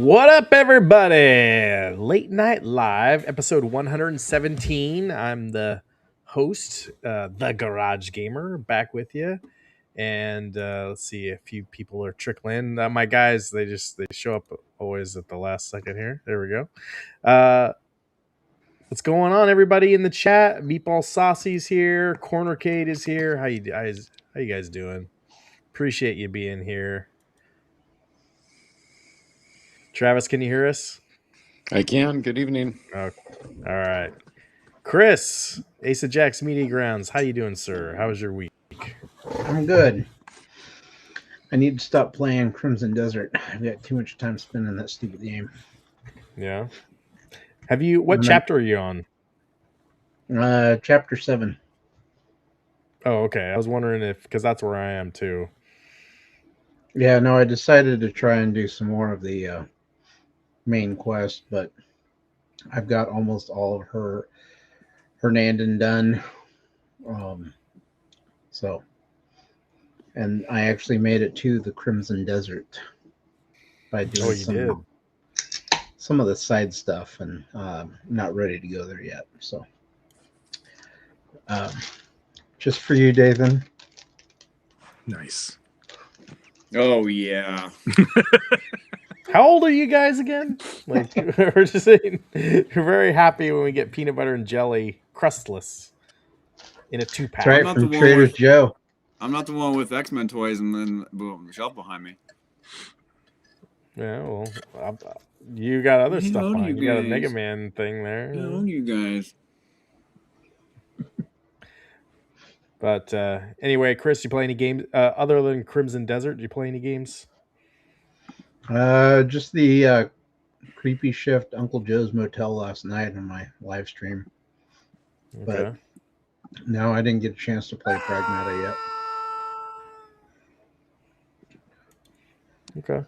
What up, everybody? Late Night Live, episode 117. I'm the host, the Garage Gamer, back with you. And let's see, a few people are trickling. My guys, they show up always at the last second here. There we go. What's going on, everybody in the chat? Meatball Saucy's here. Cornercade is here. How you guys doing? Appreciate you being here. Travis, can you hear us? I can. Good evening. Okay. All right. Chris, Ace of Jacks Media Grounds. How you doing, sir? How was your week? I'm good. I need to stop playing Crimson Desert. I've got too much time spending that stupid game. Yeah. What chapter are you on? Chapter 7. Oh, okay. I was wondering because that's where I am too. Yeah, no, I decided to try and do some more of the main quest, but I've got almost all of Hernandon done. And I actually made it to the Crimson Desert by doing some of the side stuff, and not ready to go there yet. So, just for you, Dathan. Nice. Oh yeah. How old are you guys again? Like we're just saying, we're very happy when we get peanut butter and jelly crustless in a 2-pack. That's right, from Trader Joe. I'm not the one with X-Men toys and then boom, the shelf behind me. Yeah, well, you got other stuff behind you. Got a Mega Man thing there. No, you guys. But anyway, Chris, you play any games other than Crimson Desert? Do you play any games? Just the Creepy Shift Uncle Joe's Motel last night on my live stream. Okay. But no, I didn't get a chance to play Pragmata yet. Okay.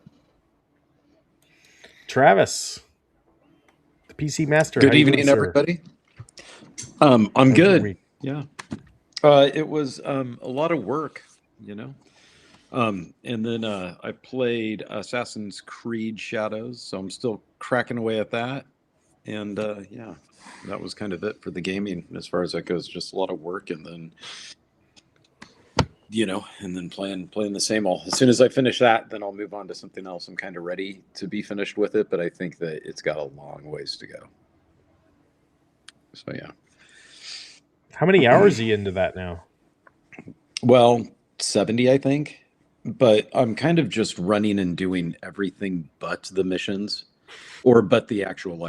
Travis, the PC Master. Good evening, everybody. I'm good. Yeah. It was a lot of work, you know. And then I played Assassin's Creed Shadows, so I'm still cracking away at that. And yeah, that was kind of it for the gaming as far as that goes. Just a lot of work, and then playing the same old. As soon as I finish that, then I'll move on to something else. I'm kind of ready to be finished with it, but I think that it's got a long ways to go. So yeah. How many hours are you into that now? Well, 70, I think. But I'm kind of just running and doing everything but the missions, but the actual,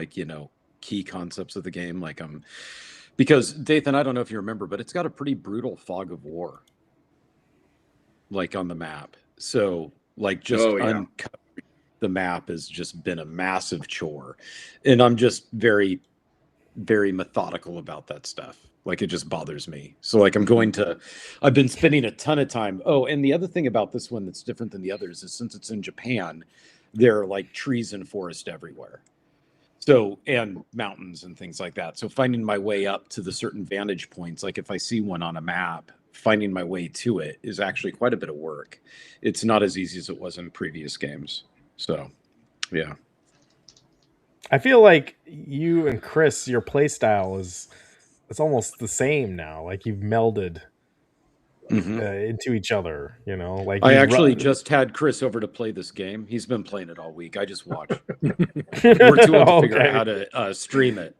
key concepts of the game. Because Dathan, I don't know if you remember, but it's got a pretty brutal fog of war, on the map. So, uncovering the map has just been a massive chore. And I'm just very, very methodical about that stuff. It just bothers me. So I've been spending a ton of time. Oh, and the other thing about this one that's different than the others is since it's in Japan, there are trees and forest everywhere. So, and mountains and things like that. So finding my way up to the certain vantage points, if I see one on a map, finding my way to it is actually quite a bit of work. It's not as easy as it was in previous games. So, yeah. I feel like you and Chris, your play style it's almost the same now. You've melded into each other, I actually just had Chris over to play this game. He's been playing it all week. I just watched. We're too old to figure out how to stream it,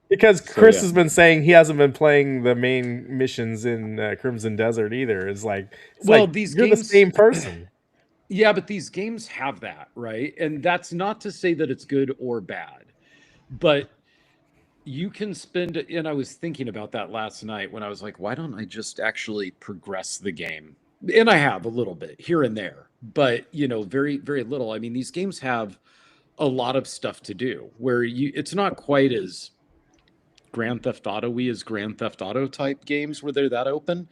Because Chris has been saying he hasn't been playing the main missions in Crimson Desert either. These you're games, the same person. Yeah, but these games have that, right? And that's not to say that it's good or bad, but you can spend, and I was thinking about that last night when I was like, why don't I just actually progress the game? And I have a little bit here and there, but very, very little. I mean, these games have a lot of stuff to do where it's not quite as Grand Theft Auto-y as Grand Theft Auto type games where they're that open.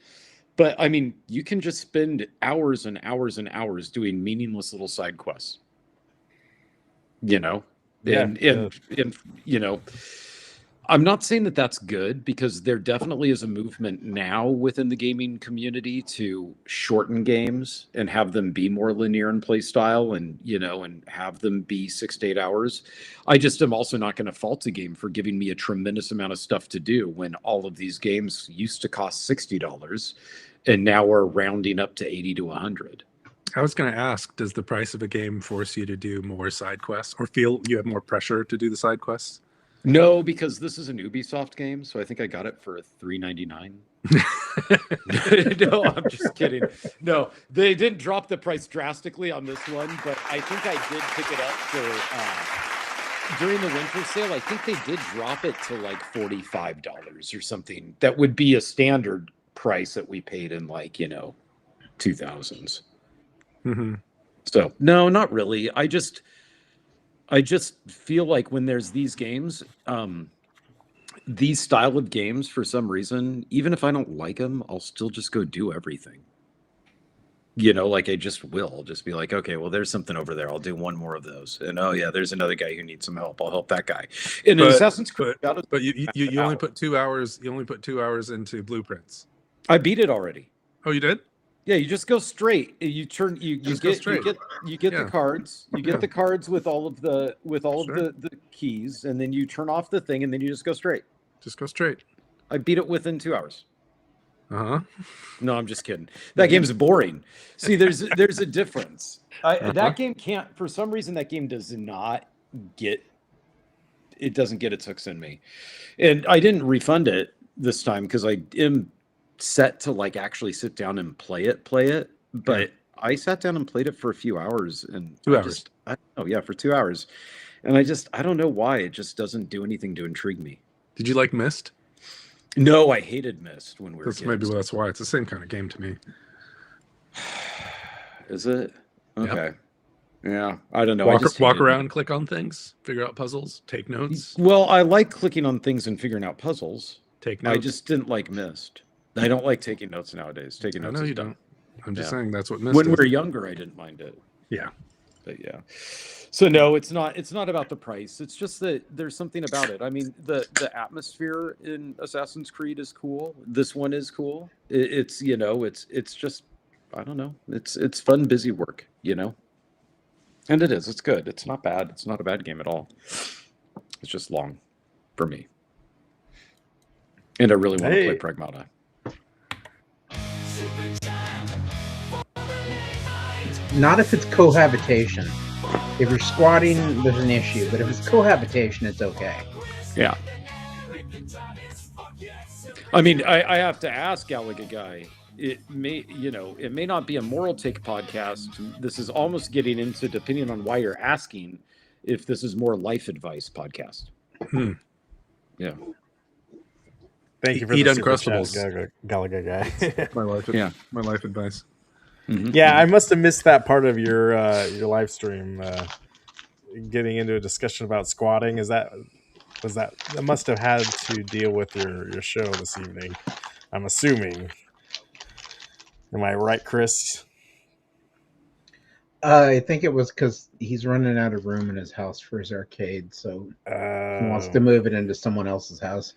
But I mean, you can just spend hours and hours and hours doing meaningless little side quests. I'm not saying that that's good, because there definitely is a movement now within the gaming community to shorten games and have them be more linear in play style, and and have them be 6 to 8 hours. I just am also not going to fault a game for giving me a tremendous amount of stuff to do when all of these games used to cost $60 and now we're rounding up to 80 to 100. I was going to ask, does the price of a game force you to do more side quests, or feel you have more pressure to do the side quests? No, because this is an Ubisoft game, so I think I got it for $3.99. No, I'm just kidding. No, they didn't drop the price drastically on this one, but I think I did pick it up for during the winter sale. I think they did drop it to like $45 or something. That would be a standard price that we paid in 2000s. Mm-hmm. So no, not really. I just feel like when there's these games, these style of games, for some reason, even if I don't like them, I'll still just go do everything. I just will. I'll just be like, okay, well, there's something over there. I'll do one more of those. And oh yeah, there's another guy who needs some help. I'll help that guy. In Assassin's Creed, but you only put 2 hours. You only put 2 hours into Blueprints. I beat it already. Oh, you did? Yeah, you just go straight. You turn. You get the cards. You get the cards with all of the the keys, and then you turn off the thing, and then you just go straight. Just go straight. I beat it within 2 hours. Uh-huh. No, I'm just kidding. That game's boring. See, there's a difference. That game can't, for some reason, that game does not get. It doesn't get its hooks in me, and I didn't refund it this time because I am set to actually sit down and play it. But I sat down and played it for a few hours, and 2 hours. For 2 hours, and I don't know why it just doesn't do anything to intrigue me. Did you like Myst? No, I hated Myst when we were kids. Maybe that's why. It's the same kind of game to me. Is it? Okay. Yep. Yeah, I don't know. Walk around, click on things, figure out puzzles, take notes. Well, I like clicking on things and figuring out puzzles. Take notes. I just didn't like Myst. I don't like taking notes nowadays. Taking notes. I know you don't. I'm just saying that's what Myst when is. we were younger, I didn't mind it. Yeah. But yeah. So no, it's not about the price. It's just that there's something about it. I mean, the atmosphere in Assassin's Creed is cool. This one is cool. It's just, I don't know. It's fun, busy work, And it is. It's good. It's not bad. It's not a bad game at all. It's just long for me. And I really want to play Pragmata. Not if it's cohabitation. If you're squatting, there's an issue. But if it's cohabitation, it's okay. Yeah. I mean, I have to ask Gallagher guy. It may not be a moral take podcast. This is almost getting into, depending on why you're asking, if this is more life advice podcast. Yeah. Thank you for eat the Uncrustables, Gallagher guy. my life advice. Mm-hmm. Yeah, I must have missed that part of your live stream. Getting into a discussion about squatting. That must have had to deal with your show this evening, I'm assuming. Am I right, Chris? I think it was because he's running out of room in his house for his arcade, so he wants to move it into someone else's house.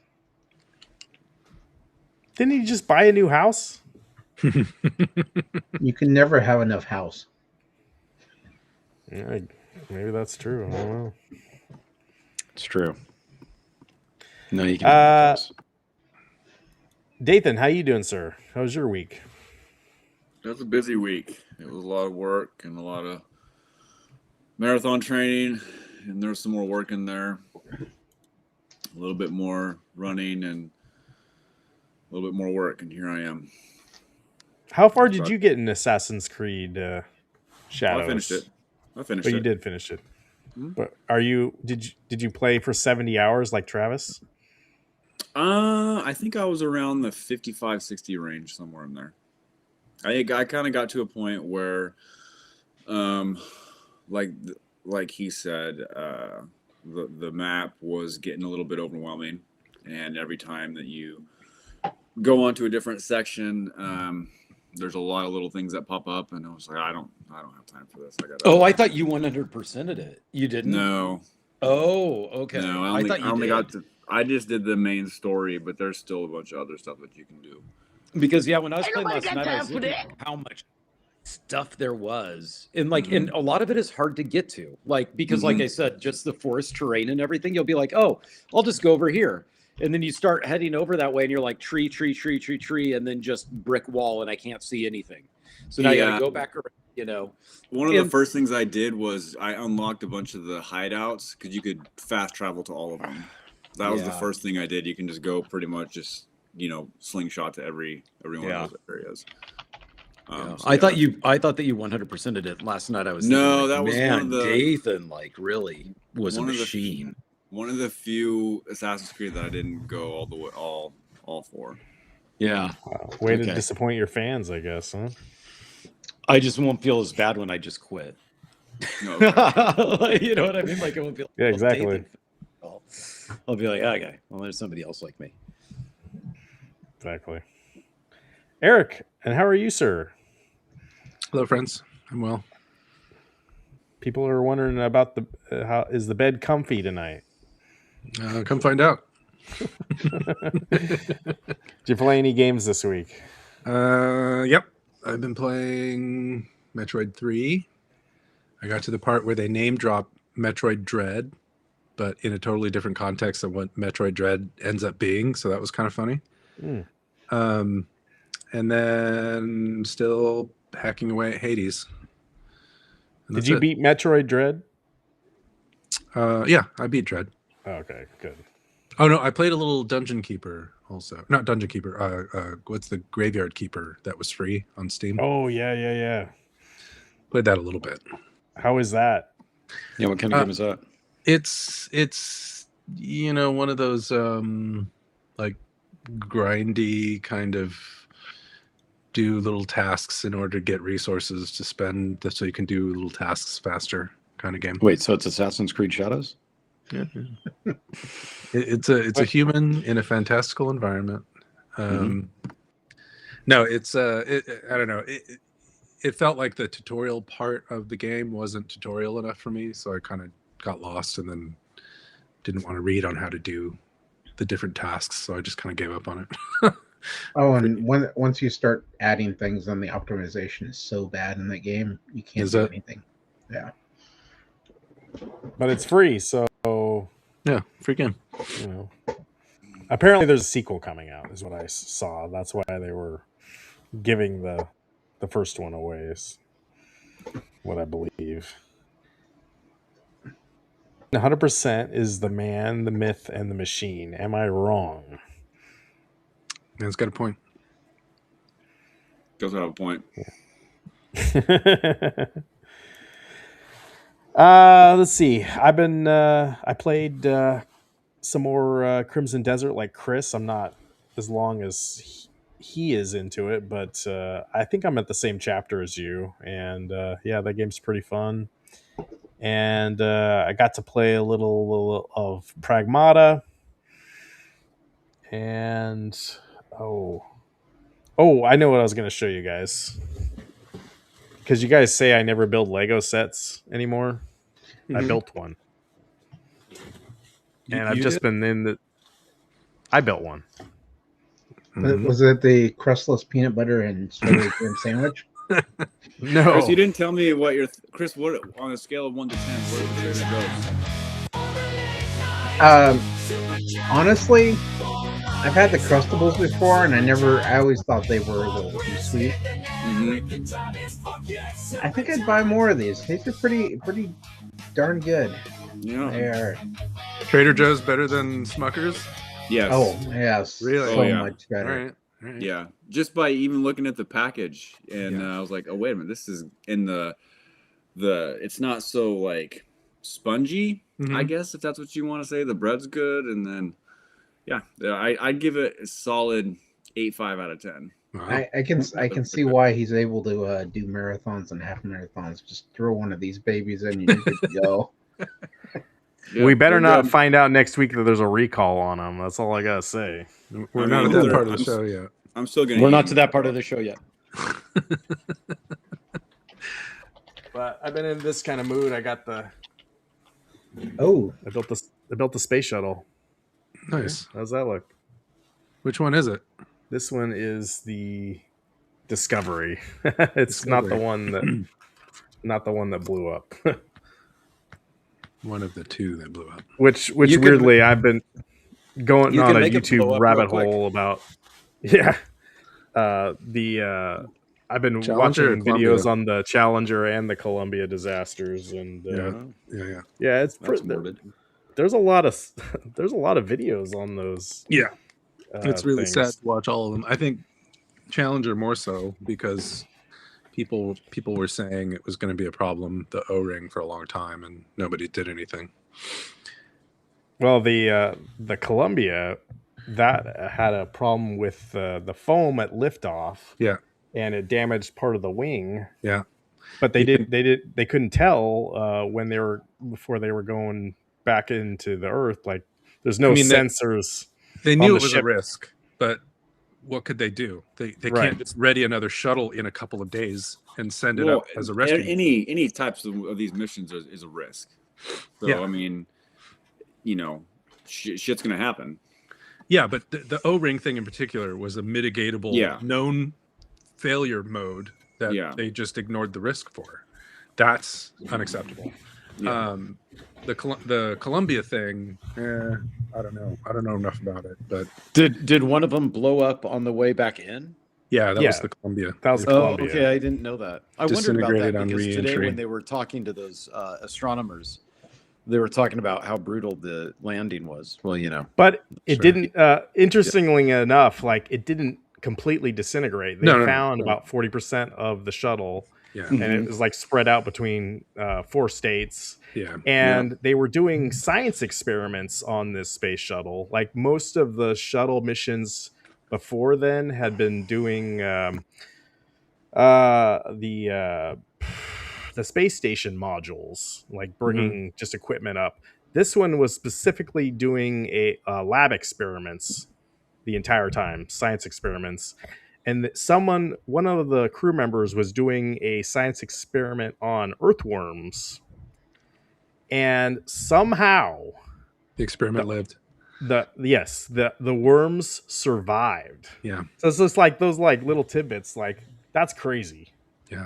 Didn't he just buy a new house? You can never have enough house. Yeah, maybe that's true. I don't know. It's true. No, you can. Dathan, how you doing, sir? How was your week? It was a busy week. It was a lot of work and a lot of marathon training, and there's some more work in there. A little bit more running and a little bit more work, and here I am. How far did you get in Assassin's Creed Shadows? I finished it. But you did finish it. Mm-hmm. But did you play for 70 hours like Travis? I think I was around the 55-60 range, somewhere in there. I kind of got to a point where, like he said, the map was getting a little bit overwhelming, and every time that you go onto a different section, there's a lot of little things that pop up, and I was like, I don't have time for this. I thought you 100%ed it. You didn't? No. Oh, okay. No, I I just did the main story, but there's still a bunch of other stuff that you can do. Because when I was playing last night, I was looking at how much stuff there was, and and a lot of it is hard to get to, because like I said, just the forest terrain and everything, you'll be like, oh, I'll just go over here, and then you start heading over that way and you're like tree, and then just brick wall, and I can't see anything, so now you gotta go back around, One of the first things I did was I unlocked a bunch of the hideouts because you could fast travel to all of them. That was the first thing I did. You can just go pretty much just slingshot to every one of those areas. I thought that you 100%ed it last night. I was thinking, that was one of the Dathan really was a machine. One of the few Assassin's Creed that I didn't go all the way all for. Yeah. Wow. Way to disappoint your fans, I guess, huh? I just won't feel as bad when I just quit. No. You know what I mean? Like, it won't feel. Yeah, exactly. I'll be like, okay, well, there's somebody else like me. Exactly. Eric, and how are you, sir? Hello, friends. I'm well. People are wondering about how is the bed comfy tonight? Come find out. Did you play any games this week? Yep. I've been playing Metroid 3. I got to the part where they name drop Metroid Dread, but in a totally different context than what Metroid Dread ends up being. So that was kind of funny. And then still hacking away at Hades. Did you beat Metroid Dread? Yeah, I beat Dread. Okay, good. Oh no, I played a little Dungeon Keeper also. Not Dungeon Keeper. What's the Graveyard Keeper that was free on Steam? Oh yeah. Played that a little bit. How is that? Yeah, what kind of game is that? It's one of those like grindy kind of do little tasks in order to get resources to spend so you can do little tasks faster kind of game. Wait, so it's Assassin's Creed Shadows? Yeah. It's a human in a fantastical environment. No, it's I don't know. It felt like the tutorial part of the game wasn't tutorial enough for me, so I kind of got lost and then didn't want to read on how to do the different tasks, so I just kind of gave up on it. Oh, and once you start adding things, then the optimization is so bad in that game, you can't do anything. Yeah. But it's free, so yeah, free game. Apparently there's a sequel coming out, is what I saw. That's why they were giving the first one away, is what I believe. 100% is the man, the myth, and the machine. Am I wrong? Yeah, it's got a point. Does have a point. Let's see. I played some more Crimson Desert like Chris. I'm not as long as he is into it, but I think I'm at the same chapter as you. And yeah, that game's pretty fun. And I got to play a little of Pragmata. And I know what I was going to show you guys. Because you guys say I never build Lego sets anymore. I built one. And I've just been in the... I built one. Was it the crustless peanut butter and strawberry cream sandwich? No. Chris, you didn't tell me what your... Chris, what on a scale of 1 to 10, what was your ghost? Honestly, I've had the Crustables before, and I always thought they were a little too sweet. I think I'd buy more of these. These are pretty darn good. Yeah. They are. Trader Joe's better than Smucker's? Yes. Oh, yes. Really? So much better. All right. Yeah. Just by even looking at the package, and I was like, oh, wait a minute. This is in the it's not so like spongy, I guess, if that's what you want to say. The bread's good, and then I'd give it a solid 8.5 out of 10. Wow. I can see why he's able to do marathons and half marathons. Just throw one of these babies in, you're good to go. We better not find out next week that there's a recall on them. That's all I gotta say. We're not at that part of the show yet. I'm still gonna. We're not to that part of the show yet. But I've been in this kind of mood. I got the. Oh. I built the space shuttle. Nice. How's that look? Which one is it? This one is the Discovery. It's not the one that blew up. One of the two that blew up. Which weirdly I've been going on a YouTube rabbit hole about. Yeah. I've been Challenger watching videos on the Challenger and the Columbia disasters, and yeah, there's a lot of videos on those. Yeah, it's really things. sad to watch all of them. I think Challenger more so because people were saying it was going to be a problem, the O-ring, for a long time, and nobody did anything. Well, the Columbia, that had a problem with the foam at liftoff. Yeah. And it damaged part of the wing. Yeah. But they couldn't tell before they were going back into the Earth. Like, there's no sensors. They knew it was a risk, but what could they do? They can't just ready another shuttle in a couple of days and send it up as a rescue. Any types of these missions is a risk. So I mean, shit's gonna happen. Yeah, but the O-ring thing in particular was a mitigatable, known failure mode that they just ignored the risk for. That's unacceptable. Yeah. The Columbia thing, I don't know enough about it, but did one of them blow up on the way back in? Yeah, that was the Columbia. That was the Columbia. Okay, I didn't know that. I wondered about that because today when they were talking to those astronomers, they were talking about how brutal the landing was. Well, but it didn't. Interestingly enough, like, it didn't completely disintegrate. They found about 40% of the shuttle, and it was like spread out between 4 states. Yeah, and they were doing science experiments on this space shuttle. Like, most of the shuttle missions before then had been doing the space station modules, like bringing just equipment up. This one was specifically doing a lab experiments the entire time, science experiments. And one of the crew members was doing a science experiment on earthworms. And somehow the experiment lived. The worms survived. Yeah. So it's just like those like little tidbits, like, that's crazy. Yeah.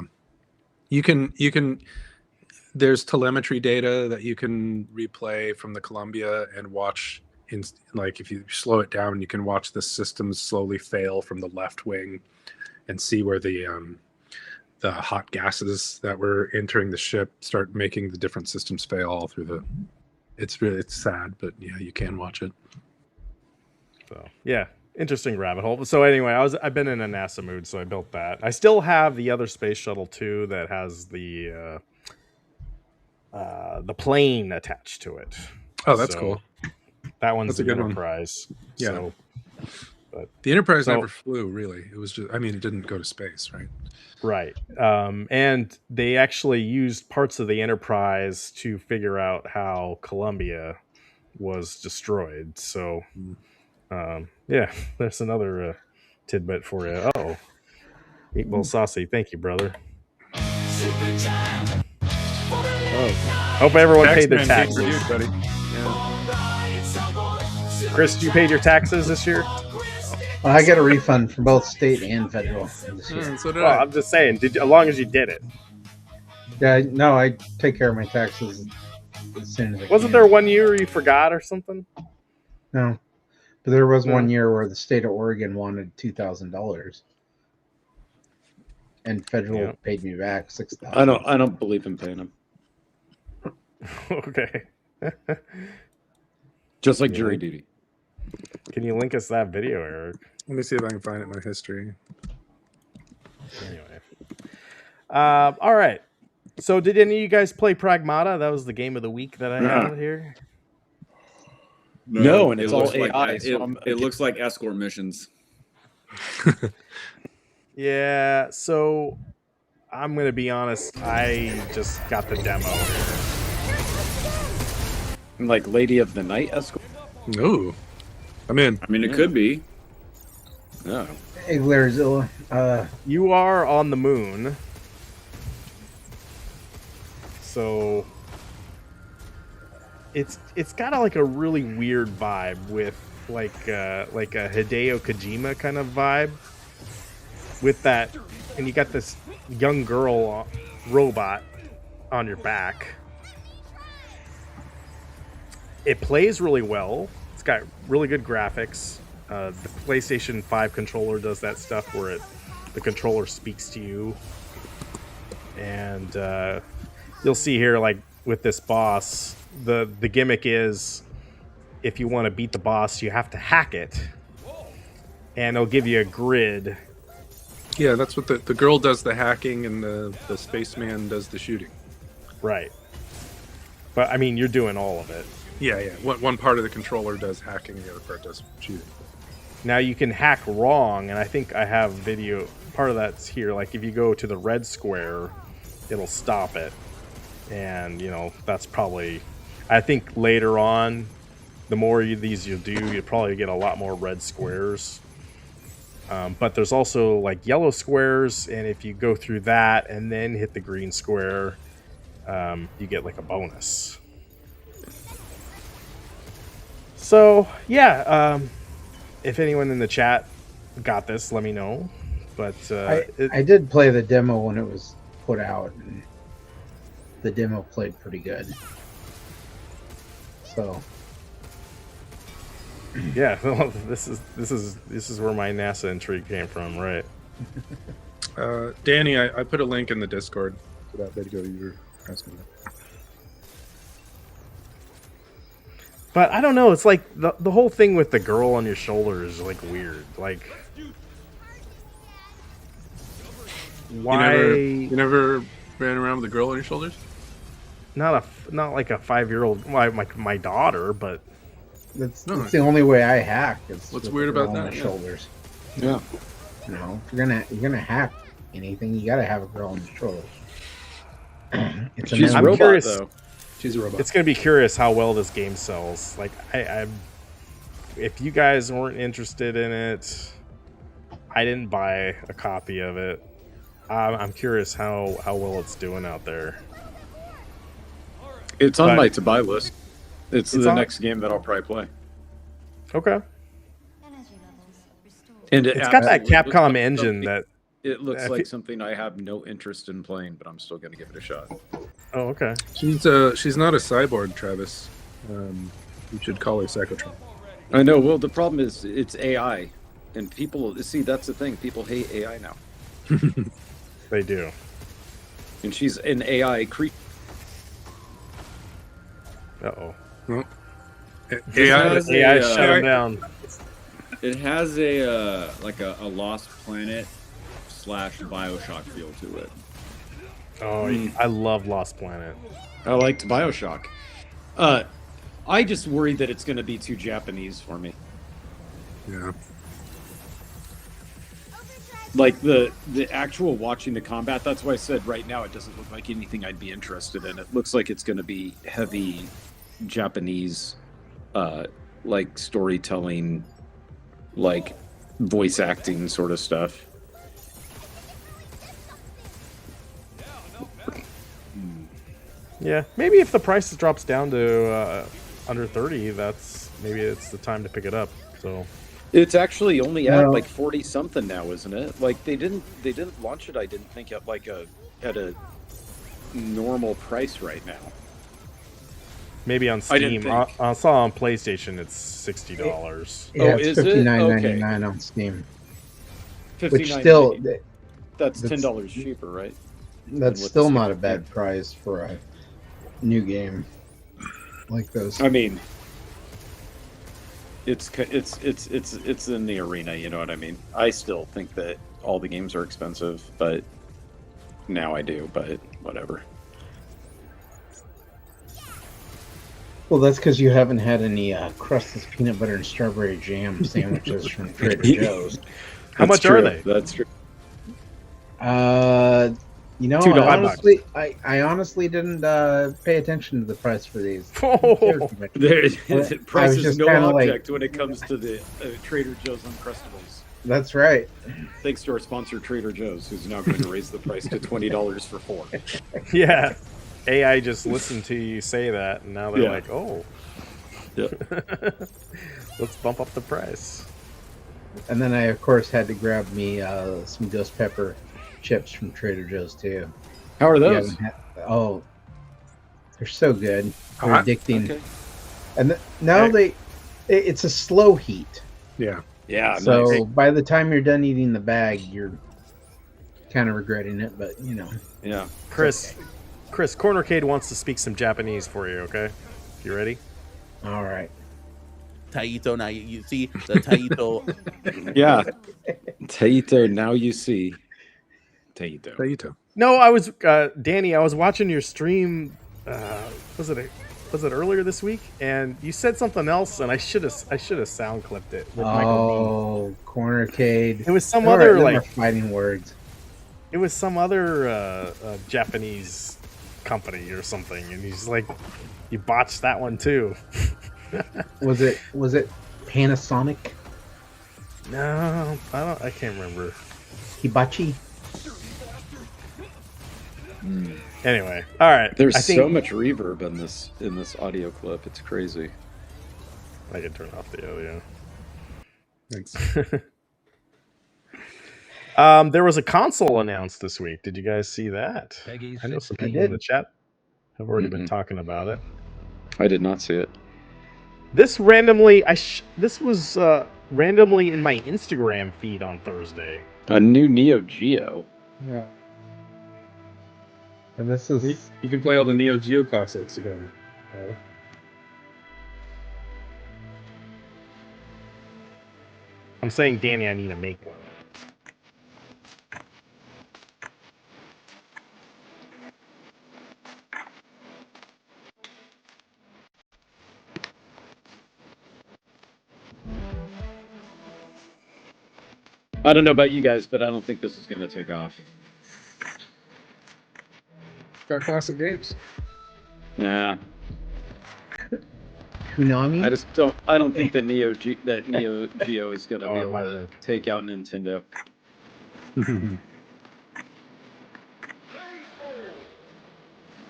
You can there's telemetry data that you can replay from the Columbia and watch like, if you slow it down, you can watch the systems slowly fail from the left wing and see where the hot gases that were entering the ship start making the different systems fail all through it's sad, but yeah, you can watch it. So yeah, interesting rabbit hole. So anyway, I've been in a NASA mood, so I built that. I still have the other space shuttle too that has the plane attached to it. Oh, that's cool. That one's the Enterprise. Yeah. So, but the Enterprise never flew, really. It was just, it didn't go to space, right? Right. And they actually used parts of the Enterprise to figure out how Columbia was destroyed. So, there's another tidbit for you. Oh, Meatball Saucy. Thank you, brother. Hope everyone paid their taxes. Reviewed, buddy. Chris, you paid your taxes this year? Well, I get a refund for both state and federal this year. So did I'm just saying, as long as you did it. Yeah, no, I take care of my taxes as soon as I Wasn't there 1 year you forgot or something? No, but there was 1 year where the state of Oregon wanted $2,000, and federal paid me back $6,000. I don't believe in paying them. Okay. Just like jury duty. Can you link us that video, Eric? Let me see if I can find it in my history. Anyway. All right. So did any of you guys play Pragmata? That was the game of the week that I had here. No, and it's all AI. Like, it looks like escort missions. Yeah, so I'm going to be honest. I just got the demo. Like Lady of the Night escort? No. I'm in. I mean, it could be. No. Hey, Glairzilla. You are on the moon. So it's got a really weird vibe with like a Hideo Kojima kind of vibe with that, and you got this young girl robot on your back. It plays really well. It's got really good graphics. The PlayStation 5 controller does that stuff where the controller speaks to you. And you'll see here, like with this boss, the gimmick is if you want to beat the boss, you have to hack it. And it'll give you a grid. Yeah, that's what the girl does the hacking and the spaceman does the shooting. Right. But, I mean, you're doing all of it. Yeah. One part of the controller does hacking, the other part does shooting. Now you can hack wrong, and I think I have video. Part of that's here. Like if you go to the red square, it'll stop it, and that's probably. I think later on, the more these you do, you probably get a lot more red squares. But there's also like yellow squares, and if you go through that and then hit the green square, you get like a bonus. So yeah, if anyone in the chat got this, let me know. But I did play the demo when it was put out, and the demo played pretty good. So yeah, well, this is where my NASA intrigue came from, right? Danny, I put a link in the Discord to that video you were asking about. But I don't know. It's like the whole thing with the girl on your shoulder is like weird. Like, why? You never ran around with a girl on your shoulders? Not like a 5-year-old. My daughter, but that's the only way I hack. What's weird about that? On my shoulders. Yeah. If you're gonna hack anything, you gotta have a girl on your shoulders. She's a robot, curious, though. She's a robot. It's gonna be curious how well this game sells. Like, if you guys weren't interested in it, I didn't buy a copy of it. I'm curious how well it's doing out there. It's on my to-buy list. It's the next game that I'll probably play. Okay. And it's got that Capcom engine that... It looks like something I have no interest in playing, but I'm still going to give it a shot. Oh, okay. She's not a cyborg, Travis. You should call her Psychotron. I know. Well, the problem is it's AI. And people... See, that's the thing. People hate AI now. They do. And she's an AI creature. Uh-oh. Well, AI shut him down. It has a Lost Planet / BioShock feel to it. Oh, I love Lost Planet. I liked BioShock. I just worry that it's going to be too Japanese for me. Yeah. Like the actual watching the combat, that's why I said right now it doesn't look like anything I'd be interested in. It looks like it's going to be heavy Japanese, like storytelling, like voice acting sort of stuff. Yeah, maybe if the price drops down to under 30, maybe it's the time to pick it up. So it's actually only at like 40 something now, isn't it? Like they didn't launch it, I didn't think, at a normal price right now. Maybe on Steam. I saw on PlayStation it's $60. Yeah, it's $59.99 on Steam. Which still, that's $10 cheaper, right? That's still not a bad price for a new game like those. I mean, it's in the arena, you know what I mean? I still think that all the games are expensive, but now I do, but whatever. Well, that's because you haven't had any crustless peanut butter and strawberry jam sandwiches from Trader Joe's. How much are they? That's true. I honestly didn't pay attention to the price for these. Price is no object when it comes to the Trader Joe's Uncrustables. That's right. Thanks to our sponsor, Trader Joe's, who's now going to raise the price to $20 for 4. Yeah. AI just listened to you say that, and now they're Yeah. like, oh, Yeah. let's bump up the price. And then I, of course, had to grab me some ghost pepper chips from Trader Joe's too. How are You those? haven't had- they're so good. They're Hot? addicting. Okay. And now it's a slow heat. Yeah. Yeah. So Nice. by the time you're done eating the bag, you're kind of regretting it, but you know. Yeah. Chris, Cornercade wants to speak some Japanese for you. Okay, you ready? All right. Taito, now you see the Taito. Yeah. Taito, now you see. Taito. Taito. No, I was Danny. I was watching your stream. Was it earlier this week? And you said something else, and I should have sound clipped it with Michael B. Cornercade. It was some All other them are like fighting words. it was some other Japanese company or something, and he's like, you botched that one too. Was it Panasonic? No, I can't remember. Hibachi? Anyway, all right. There's I think so much reverb in this audio clip. It's crazy. I can turn off the audio. Thanks. There was a console announced this week. Did you guys see that? I know some people in the chat have already been talking about it. I did not see it. This randomly, this was randomly in my Instagram feed on Thursday. A new Neo Geo. Yeah. And this is You can play all the Neo Geo classics again. I'm saying, Danny, I need to make one. I don't know about you guys, but I don't think this is going to take off. Got classic games. Yeah. Konami. I don't think that Neo Geo is going to be able to take out Nintendo.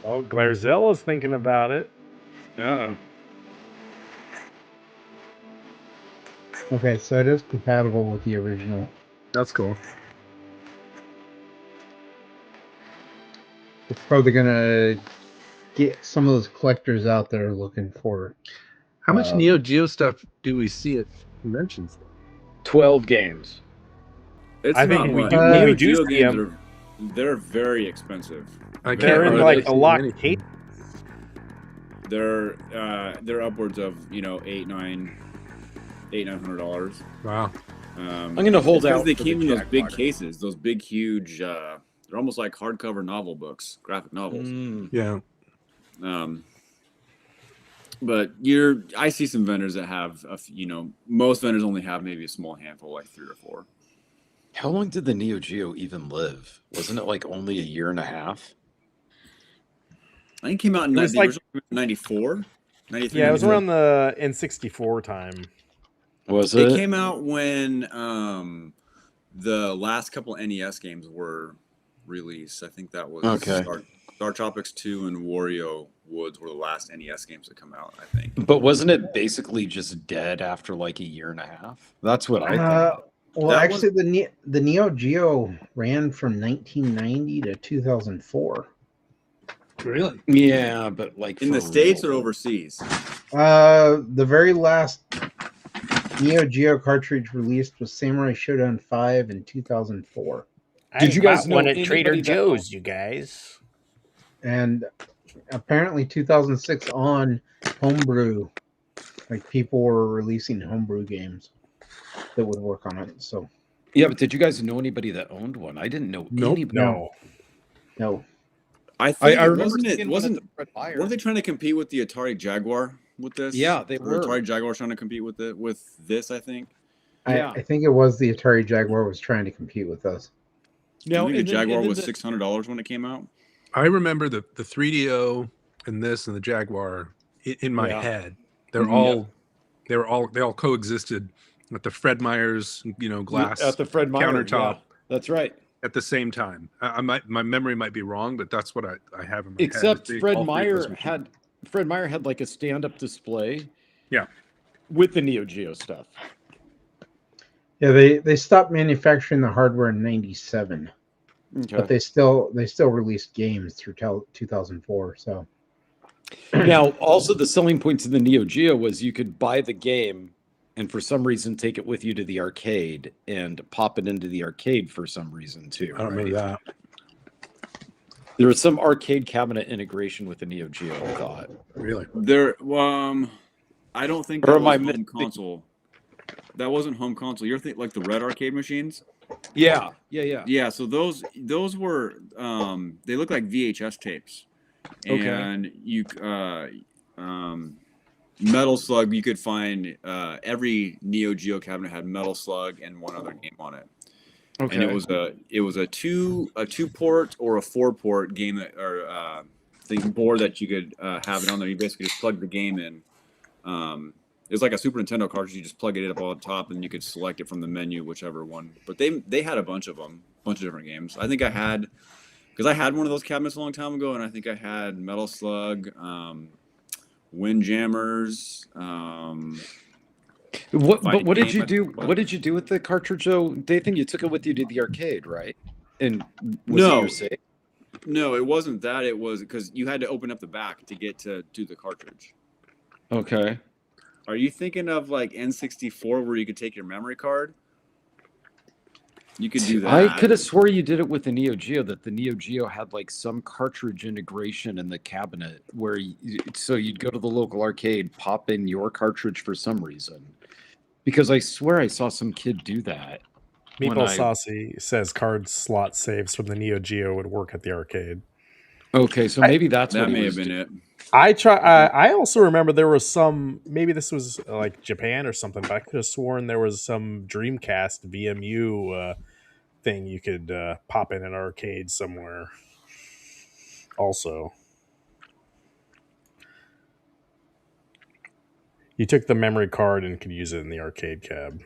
Oh, Glarezella's thinking about it. Yeah. Okay, so it is compatible with the original. That's cool. It's probably gonna get some of those collectors out there looking for. How much Neo Geo stuff do we see at conventions? 12 games. It's I not think much. we Neo do Geo see games them. they're very expensive. They're in hardly like see a locked anything. case. They're upwards of $800-$900. Wow. I'm going to hold out. Because they for came the in those Jack big Wagon. cases, those big, huge. They're almost like hardcover novel books, graphic novels. Yeah. But I see some vendors that have, most vendors only have maybe a small handful, like 3 or 4. How long did the Neo Geo even live? Wasn't it like only a year and a half? I think it came out in It was like 94, 93. Yeah, it was around the N64 time. Was it? It came out when the last couple NES games were released. I think that was Okay. Star Tropics 2 and Wario Woods were the last NES games to come out, I think. But wasn't it basically just dead after like a year and a half? That's what I thought. Well, That actually, the Neo Geo ran from 1990 to 2004. Really? Yeah, but like In for the States real. or overseas? The very last Neo Geo cartridge released was Samurai Shodown 5 in 2004. Did you guys know one at anybody Trader that- Joe's, you guys? And apparently 2006 on, homebrew, like people were releasing homebrew games that would work on it. So Yeah, but did you guys know anybody that owned one? I didn't know Nope. anybody. no. I think I remember wasn't were they trying to compete with the Atari Jaguar with this? Yeah, they Or were. Atari Jaguar was trying to compete with this, I think. Yeah. I think it was the Atari Jaguar was trying to compete with us. I think the and then- Jaguar and then was the- $600 when it came out. I remember the 3DO and this and the Jaguar in my Yeah. head. They Mhm. all coexisted at the Fred Meyer's, glass at the Fred Meyer countertop. yeah, that's right. at the same time. My memory might be wrong, but that's what I have in my head. Except Fred Meyer had like a stand-up display. Yeah. With the Neo Geo stuff. Yeah, they stopped manufacturing the hardware in '97, but they still released games through 2004. So now, also the selling points of the Neo Geo was you could buy the game and for some reason take it with you to the arcade and pop it into the arcade for some reason too. I don't remember that. There was some arcade cabinet integration with the Neo Geo, I thought. Really? I don't think that was home console. That wasn't home console. You're thinking like the red arcade machines? Yeah. Yeah, so those were they look like VHS tapes. And you Metal Slug, you could find every Neo Geo cabinet had Metal Slug and one other game on it. Okay. And it was a two port or a 4-port game that or board that you could have it on there. You basically just plug the game in. It was like a Super Nintendo cartridge. You just plug it up on top, and you could select it from the menu, whichever one. But they had a bunch of them, a bunch of different games. I think I had, because I had one of those cabinets a long time ago, and I think I had Metal Slug, Windjammers. What did you do? What did you do with the cartridge though? Dathan, you took it with you to the arcade, right? And was it your save? No, it wasn't that. It was because you had to open up the back to get to do the cartridge. Okay. Are you thinking of like N64 where you could take your memory card? You could do that. I could have swore you did it with the Neo Geo, that the Neo Geo had like some cartridge integration in the cabinet where so you'd go to the local arcade, pop in your cartridge for some reason. Because I swear I saw some kid do that. Meatball Saucy says card slot saves from the Neo Geo would work at the arcade. Okay, so maybe that may have been it. I also remember there was some, maybe this was like Japan or something, but I could have sworn there was some Dreamcast VMU thing you could pop in an arcade somewhere. Also, you took the memory card and could use it in the arcade cab.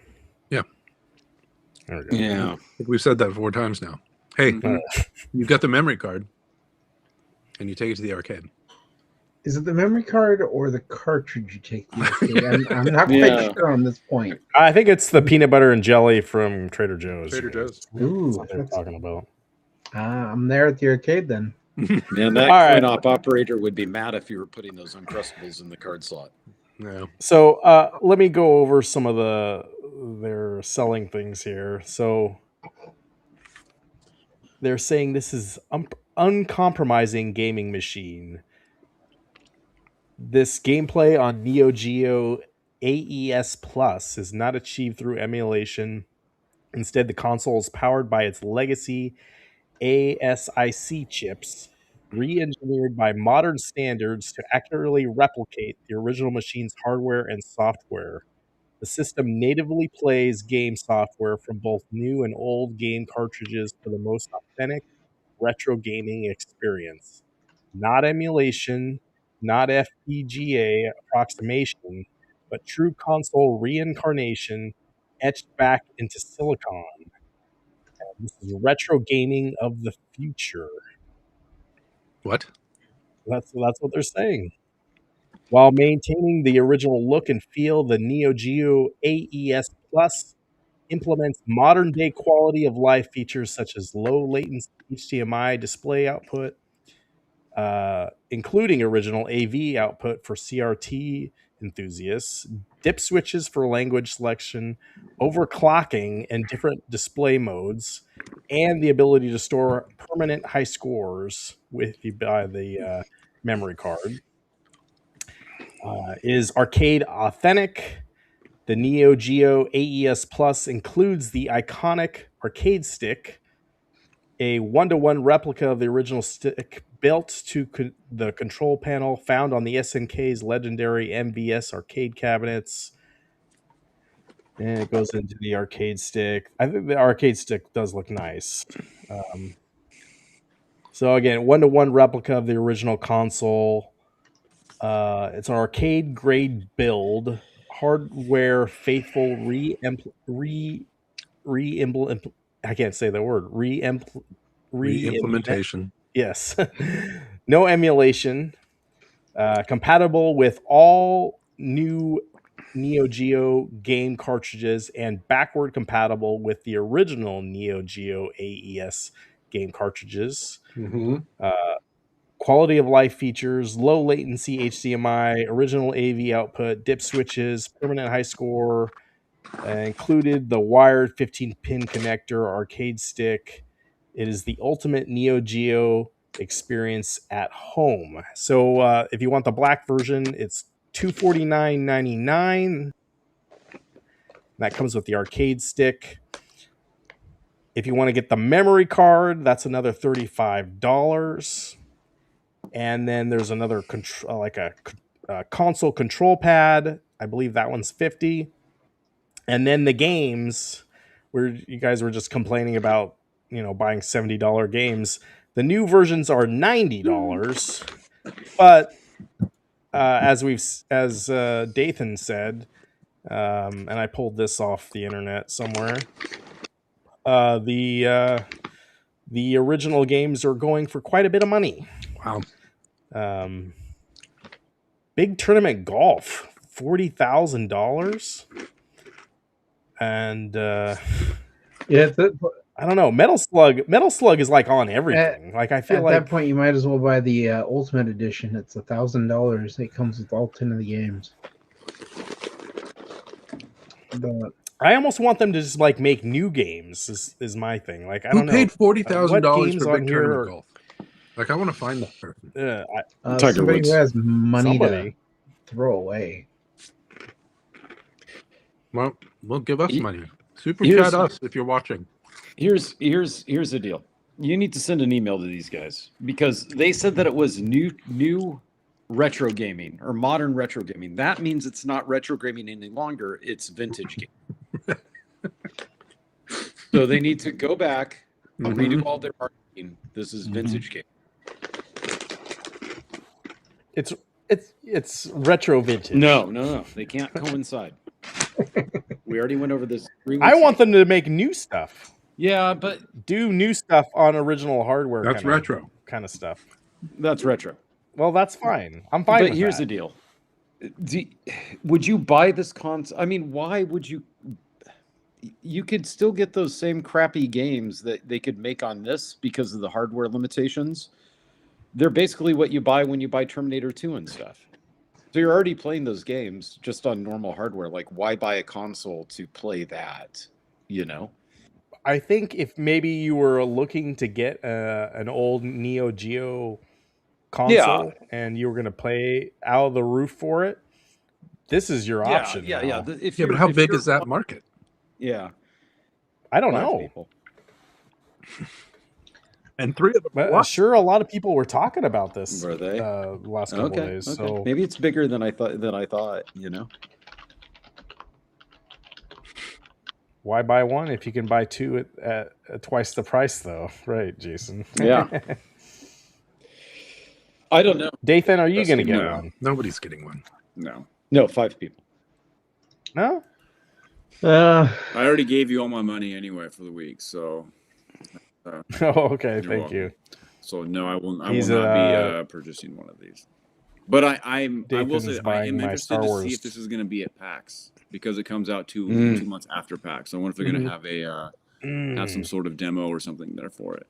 Yeah. There we go. Yeah. I think we've said that 4 times now. Hey, you've got the memory card, and you take it to the arcade. Is it the memory card or the cartridge you take to the arcade? I'm not quite sure on this point. I think it's the peanut butter and jelly from Trader Joe's. Trader Joe's. Ooh, that's what they're talking about. I'm there at the arcade then. And that coin-op operator would be mad if you were putting those Uncrustables in the card slot. No. So let me go over some of their selling things here. So they're saying this is uncompromising gaming machine. This gameplay on Neo Geo AES Plus is not achieved through emulation. Instead, the console is powered by its legacy ASIC chips, re-engineered by modern standards to accurately replicate the original machine's hardware and software. The system natively plays game software from both new and old game cartridges for the most authentic retro gaming experience. Not emulation, not FPGA approximation, but true console reincarnation etched back into silicon. And this is retro gaming of the future. What? That's what they're saying. While maintaining the original look and feel, the Neo Geo AES Plus implements modern-day quality of life features such as low latency HDMI display output, including original AV output for CRT enthusiasts, dip switches for language selection, overclocking and different display modes, and the ability to store permanent high scores with you by the memory card. Is arcade authentic? The Neo Geo AES Plus includes the iconic arcade stick, a 1-to-1 replica of the original stick built to the control panel found on the SNK's legendary MVS arcade cabinets. And it goes into the arcade stick. I think the arcade stick does look nice. So again, 1-to-1 replica of the original console. It's an arcade grade build, hardware faithful I can't say the word. Re-implementation. Yes. No emulation. Compatible with all new Neo Geo game cartridges and backward compatible with the original Neo Geo AES game cartridges. Mm-hmm. Quality of life features, low latency HDMI, original AV output, dip switches, permanent high score, included the wired 15-pin connector, arcade stick. It is the ultimate Neo Geo experience at home. So if you want the black version, it's $249.99. That comes with the arcade stick. If you want to get the memory card, that's another $35. And then there's another console control pad. I believe that one's $50. And then the games, where you guys were just complaining about, buying $70 games. The new versions are $90, but as Dathan said, and I pulled this off the internet somewhere, the original games are going for quite a bit of money. Wow. Big Tournament Golf, $40,000. And I don't know. Metal Slug is like on everything. I feel at like that point you might as well buy the Ultimate Edition. It's $1,000. It comes with all 10 of the games. But I almost want them to just like make new games. Is my thing. Like I don't know. Who paid $40,000 for Big here Tournament Golf? Like I want to find that person. Somebody Woods. who has money to throw away. Well, give us money. Super chat us if you're watching. Here's the deal. You need to send an email to these guys because they said that it was new retro gaming or modern retro gaming. That means it's not retro gaming any longer. It's vintage gaming. So they need to go back, redo all their marketing. This is vintage gaming. It's retro vintage. No. They can't coincide. We already went over this. I want them to make new stuff. Yeah, but do new stuff on original hardware. That's retro kind of stuff. That's retro. Well, that's fine. I'm fine. But here's the deal: would you buy this console? I mean, why would you? You could still get those same crappy games that they could make on this because of the hardware limitations. They're basically what you buy when you buy Terminator 2 and stuff. So you're already playing those games just on normal hardware. Like, why buy a console to play that? I think if maybe you were looking to get an old Neo Geo console and you were going to play out of the roof for it, this is your option. Yeah. But how big is that market? Yeah. I don't know. People. And 3 of them. But sure, a lot of people were talking about this. Were they? Last couple of days. Okay. So maybe it's bigger than I thought. Why buy one if you can buy 2 at twice the price, though? Right, Jason? Yeah. I don't know. Dathan, are you going to get one? Nobody's getting one. No, 5 people. No? I already gave you all my money anyway for the week, so... okay, thank you. So, no, I will not be purchasing one of these. But I will say I am interested to see if this is going to be at PAX, because it comes out 2 months after PAX. So I wonder if they're going to have have some sort of demo or something there for it.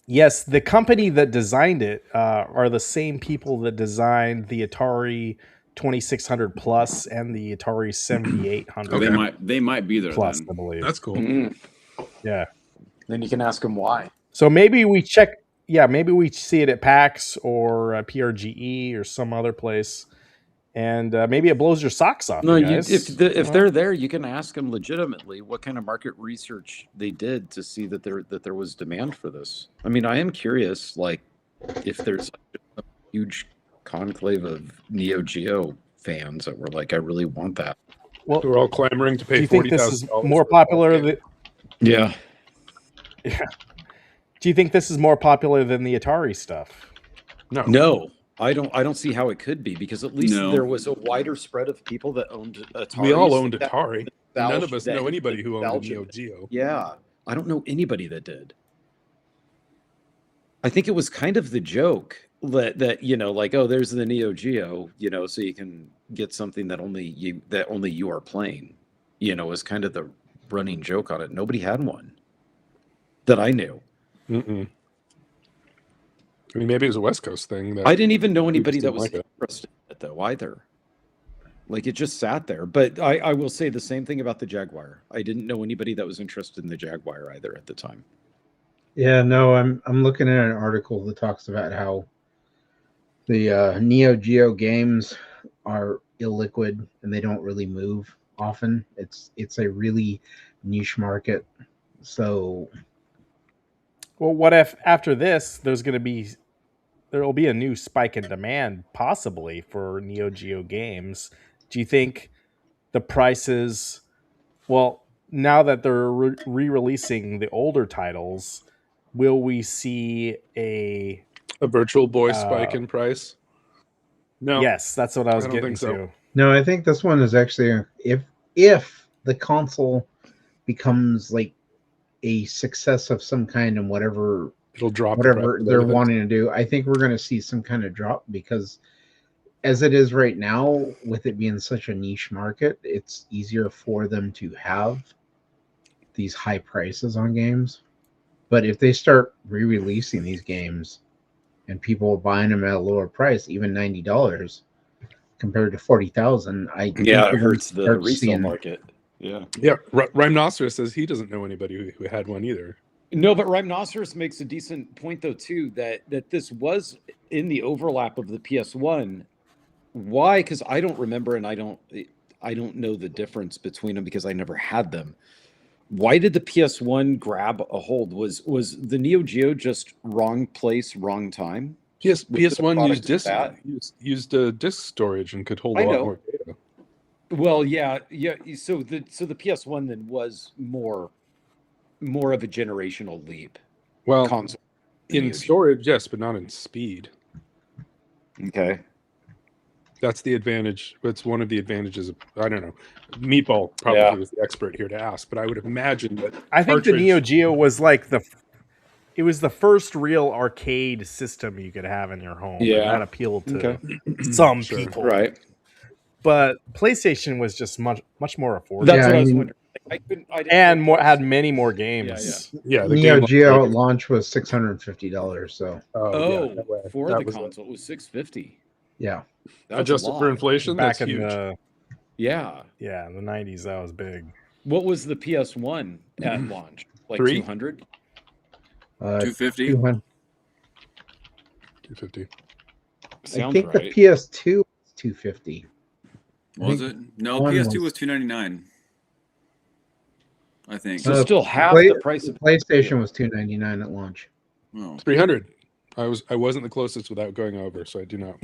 Yes, the company that designed it are the same people that designed the Atari 2600 Plus and the Atari 7800. Oh, they might be there Plus, then. I believe. That's cool. Yeah. Then you can ask them why. So maybe we check. Yeah, maybe we see it at PAX or PRGE or some other place, and maybe it blows your socks off. No, if they're there, you can ask them legitimately what kind of market research they did to see that there was demand for this. I mean, I am curious, like, if there's a huge conclave of Neo Geo fans that were like, I really want that. Well, we're all clamoring to pay. Do you think this is more popular than? Yeah. Do you think this is more popular than the Atari stuff? No, I don't see how it could be, because at least there was a wider spread of people that owned Atari. We all owned Atari. None of us know anybody who owned a Neo Geo. Yeah, I don't know anybody that did. I think it was kind of the joke that like, oh, there's the Neo Geo, so you can get something that only you are playing, is kind of the running joke on it. Nobody had one that I knew. Mm-mm. I mean, maybe it was a West Coast thing. I didn't even know anybody that was like interested in it, though, either. Like, it just sat there. But I will say the same thing about the Jaguar. I didn't know anybody that was interested in the Jaguar either at the time. Yeah, no, I'm looking at an article that talks about how the Neo Geo games are illiquid and they don't really move often. It's a really niche market. So, well, what if after this there'll be a new spike in demand possibly for Neo Geo games? Do you think the prices, well, now that they're re-releasing the older titles, will we see a Virtual Boy spike in price? No. Yes, that's what I was getting so. to. No, I think this one is actually if the console becomes like a success of some kind and whatever it'll drop whatever they're wanting to do, I think we're going to see some kind of drop, because as it is right now, with it being such a niche market, it's easier for them to have these high prices on games. But if they start re-releasing these games and people are buying them at a lower price, even $90 compared to 40,000, it hurts the resale market. Yeah. Rhymenoceros says he doesn't know anybody who had one either. No, but Rhymenoceros makes a decent point though too, that this was in the overlap of the PS1. Why? Because I don't remember, and I don't know the difference between them because I never had them. Why did the PS1 grab a hold? Was the Neo Geo just wrong place, wrong time? PS1 used disk storage and could hold a lot more data. Well, yeah. So the PS1 then was more of a generational leap. Well, console in storage, yes, but not in speed. Okay. That's the advantage. It's one of the advantages of, I don't know. Meatball probably was the expert here to ask, but I would imagine that I think the Neo Geo was like it was the first real arcade system you could have in your home. Yeah. And that appealed to some people. Right. But PlayStation was just much more affordable. That's what I was wondering. Had many more games. The Neo Geo at launch was $650. So for the console it was $650. Yeah, adjusted for inflation. Back that's in huge. the in the 90s, that was big. What was the PS1 at launch? Like 200? 250. 250. Sounds I think right. the PS2 was 250. Was it? No, PS2 was 299. I think. So still half the price of PlayStation was 299 at launch. Oh. 300. I wasn't the closest without going over, so I do not.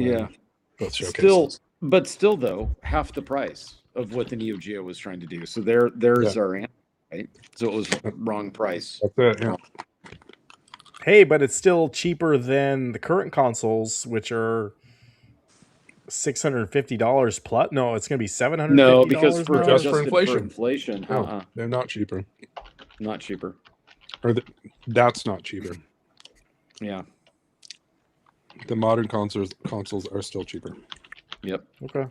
Both showcases. Still though, half the price of what the Neo Geo was trying to do. So there's our answer, right? So it was wrong price. That's it. Yeah. Hey, but it's still cheaper than the current consoles, which are $650 plus. No, it's going to be $750. No, because just for inflation. Inflation, they're not cheaper. Not cheaper. Or that's not cheaper. Yeah. The modern consoles are still cheaper. Yep. Okay.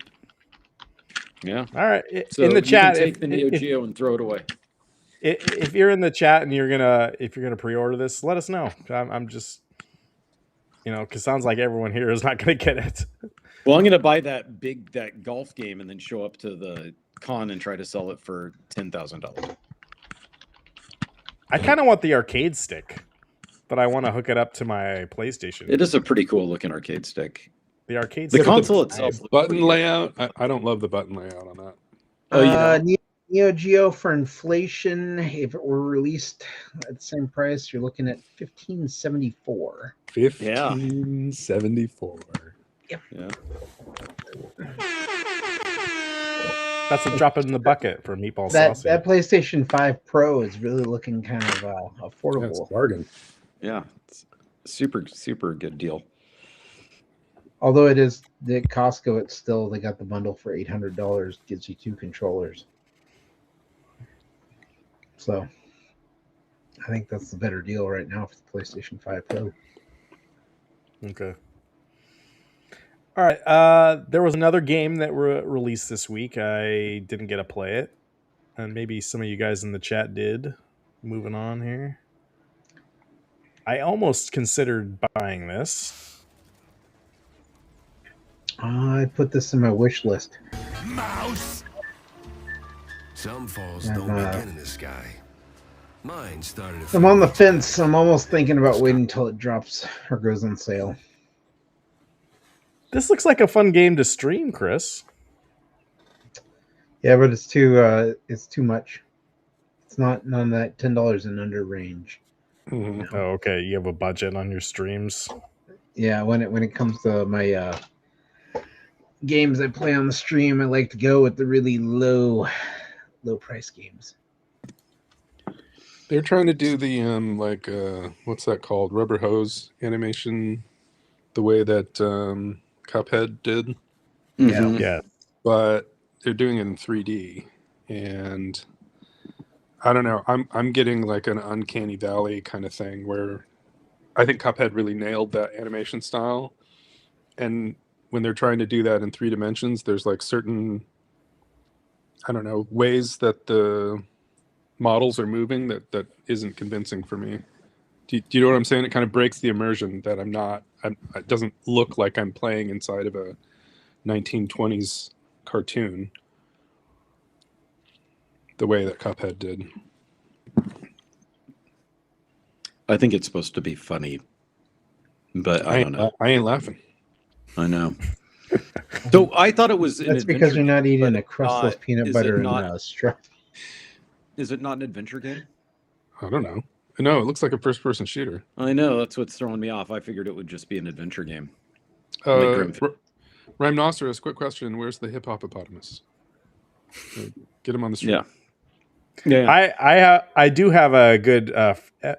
Yeah. All right. So in the chat, take the Neo Geo and throw it away. If you're in the chat and if you're gonna pre-order this, let us know. I'm just, because it sounds like everyone here is not gonna get it. Well, I'm gonna buy that golf game and then show up to the con and try to sell it for $10,000. I kind of want the arcade stick, but I want to hook it up to my PlayStation. It is a pretty cool looking arcade stick. The arcade the stick. console itself. Button layout. I don't love the button layout on that. Oh, you know. Neo Geo for inflation, if it were released at the same price, you're looking at $1574. $1574. Yep. Yeah. That's a drop in the bucket for Meatball Saucy. That PlayStation 5 Pro is really looking kind of affordable. That's a bargain. Yeah, it's super good deal. Although it is the Costco, it's still they got the bundle for $800. Gives you 2 controllers. So I think that's the better deal right now for the PlayStation 5 Pro. Okay. All right. There was another game that released this week. I didn't get to play it, and maybe some of you guys in the chat did. Moving on here. I almost considered buying this. I put this in my wish list. Mouse. Some falls don't begin in the sky. Mine started. I'm on the fence. I'm almost thinking about waiting until it drops or goes on sale. This looks like a fun game to stream, Chris. Yeah, but it's too much. It's not none of that $10 and under range. Mm-hmm. Oh, okay. You have a budget on your streams. Yeah, when it comes to my games I play on the stream, I like to go with the really low price games. They're trying to do the what's that called? Rubber hose animation, the way that Cuphead did. Yeah. But they're doing it in 3D, and I don't know. I'm getting like an uncanny valley kind of thing where I think Cuphead really nailed that animation style, and when they're trying to do that in 3 dimensions, there's like certain, I don't know, ways that the models are moving that isn't convincing for me. Do you know what I'm saying? It kind of breaks the immersion that it doesn't look like I'm playing inside of a 1920s cartoon the way that Cuphead did. I think it's supposed to be funny, but I don't know. I ain't laughing. I know. So I thought it was. That's because you're not eating a crustless peanut butter and straw. Is it not an adventure game? I don't know. No, it looks like a first-person shooter. I know, that's what's throwing me off. I figured it would just be an adventure game. Rhymenoceros, quick question. Where's the hippopotamus? Get him on the stream. Yeah. I do have a good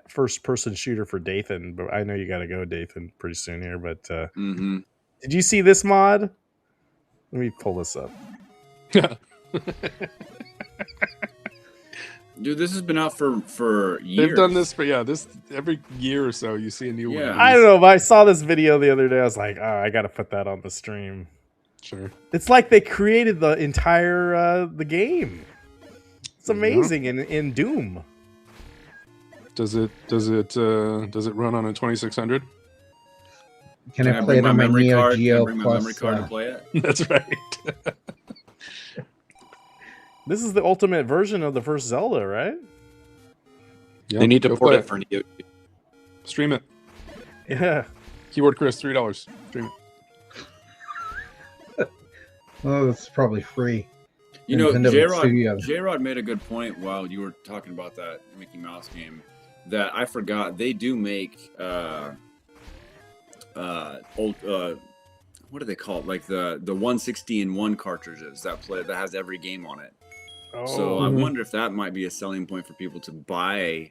first-person shooter for Dathan, but I know you got to go, Dathan, pretty soon here. But did you see this mod? Let me pull this up. Dude, this has been out for years. They've done this for this every year or so. You see a new one. I don't know, but I saw this video the other day. I was like, I got to put that on the stream. Sure. It's like they created the entire the game. It's amazing in Doom. Does it run on a 2600? Can I play it on my Neo Geo Plus? Plus? Memory card to play it? That's right. This is the ultimate version of the first Zelda, right? Yeah, they need to port it for Neo. Stream it. Yeah. Keyword Chris, $3. Stream it. Oh, it's probably free. You know, J-Rod made a good point while you were talking about that Mickey Mouse game that I forgot. They do make old what do they call it? Like the 160-in-1 cartridges that has every game on it. Oh. So I wonder if that might be a selling point for people to buy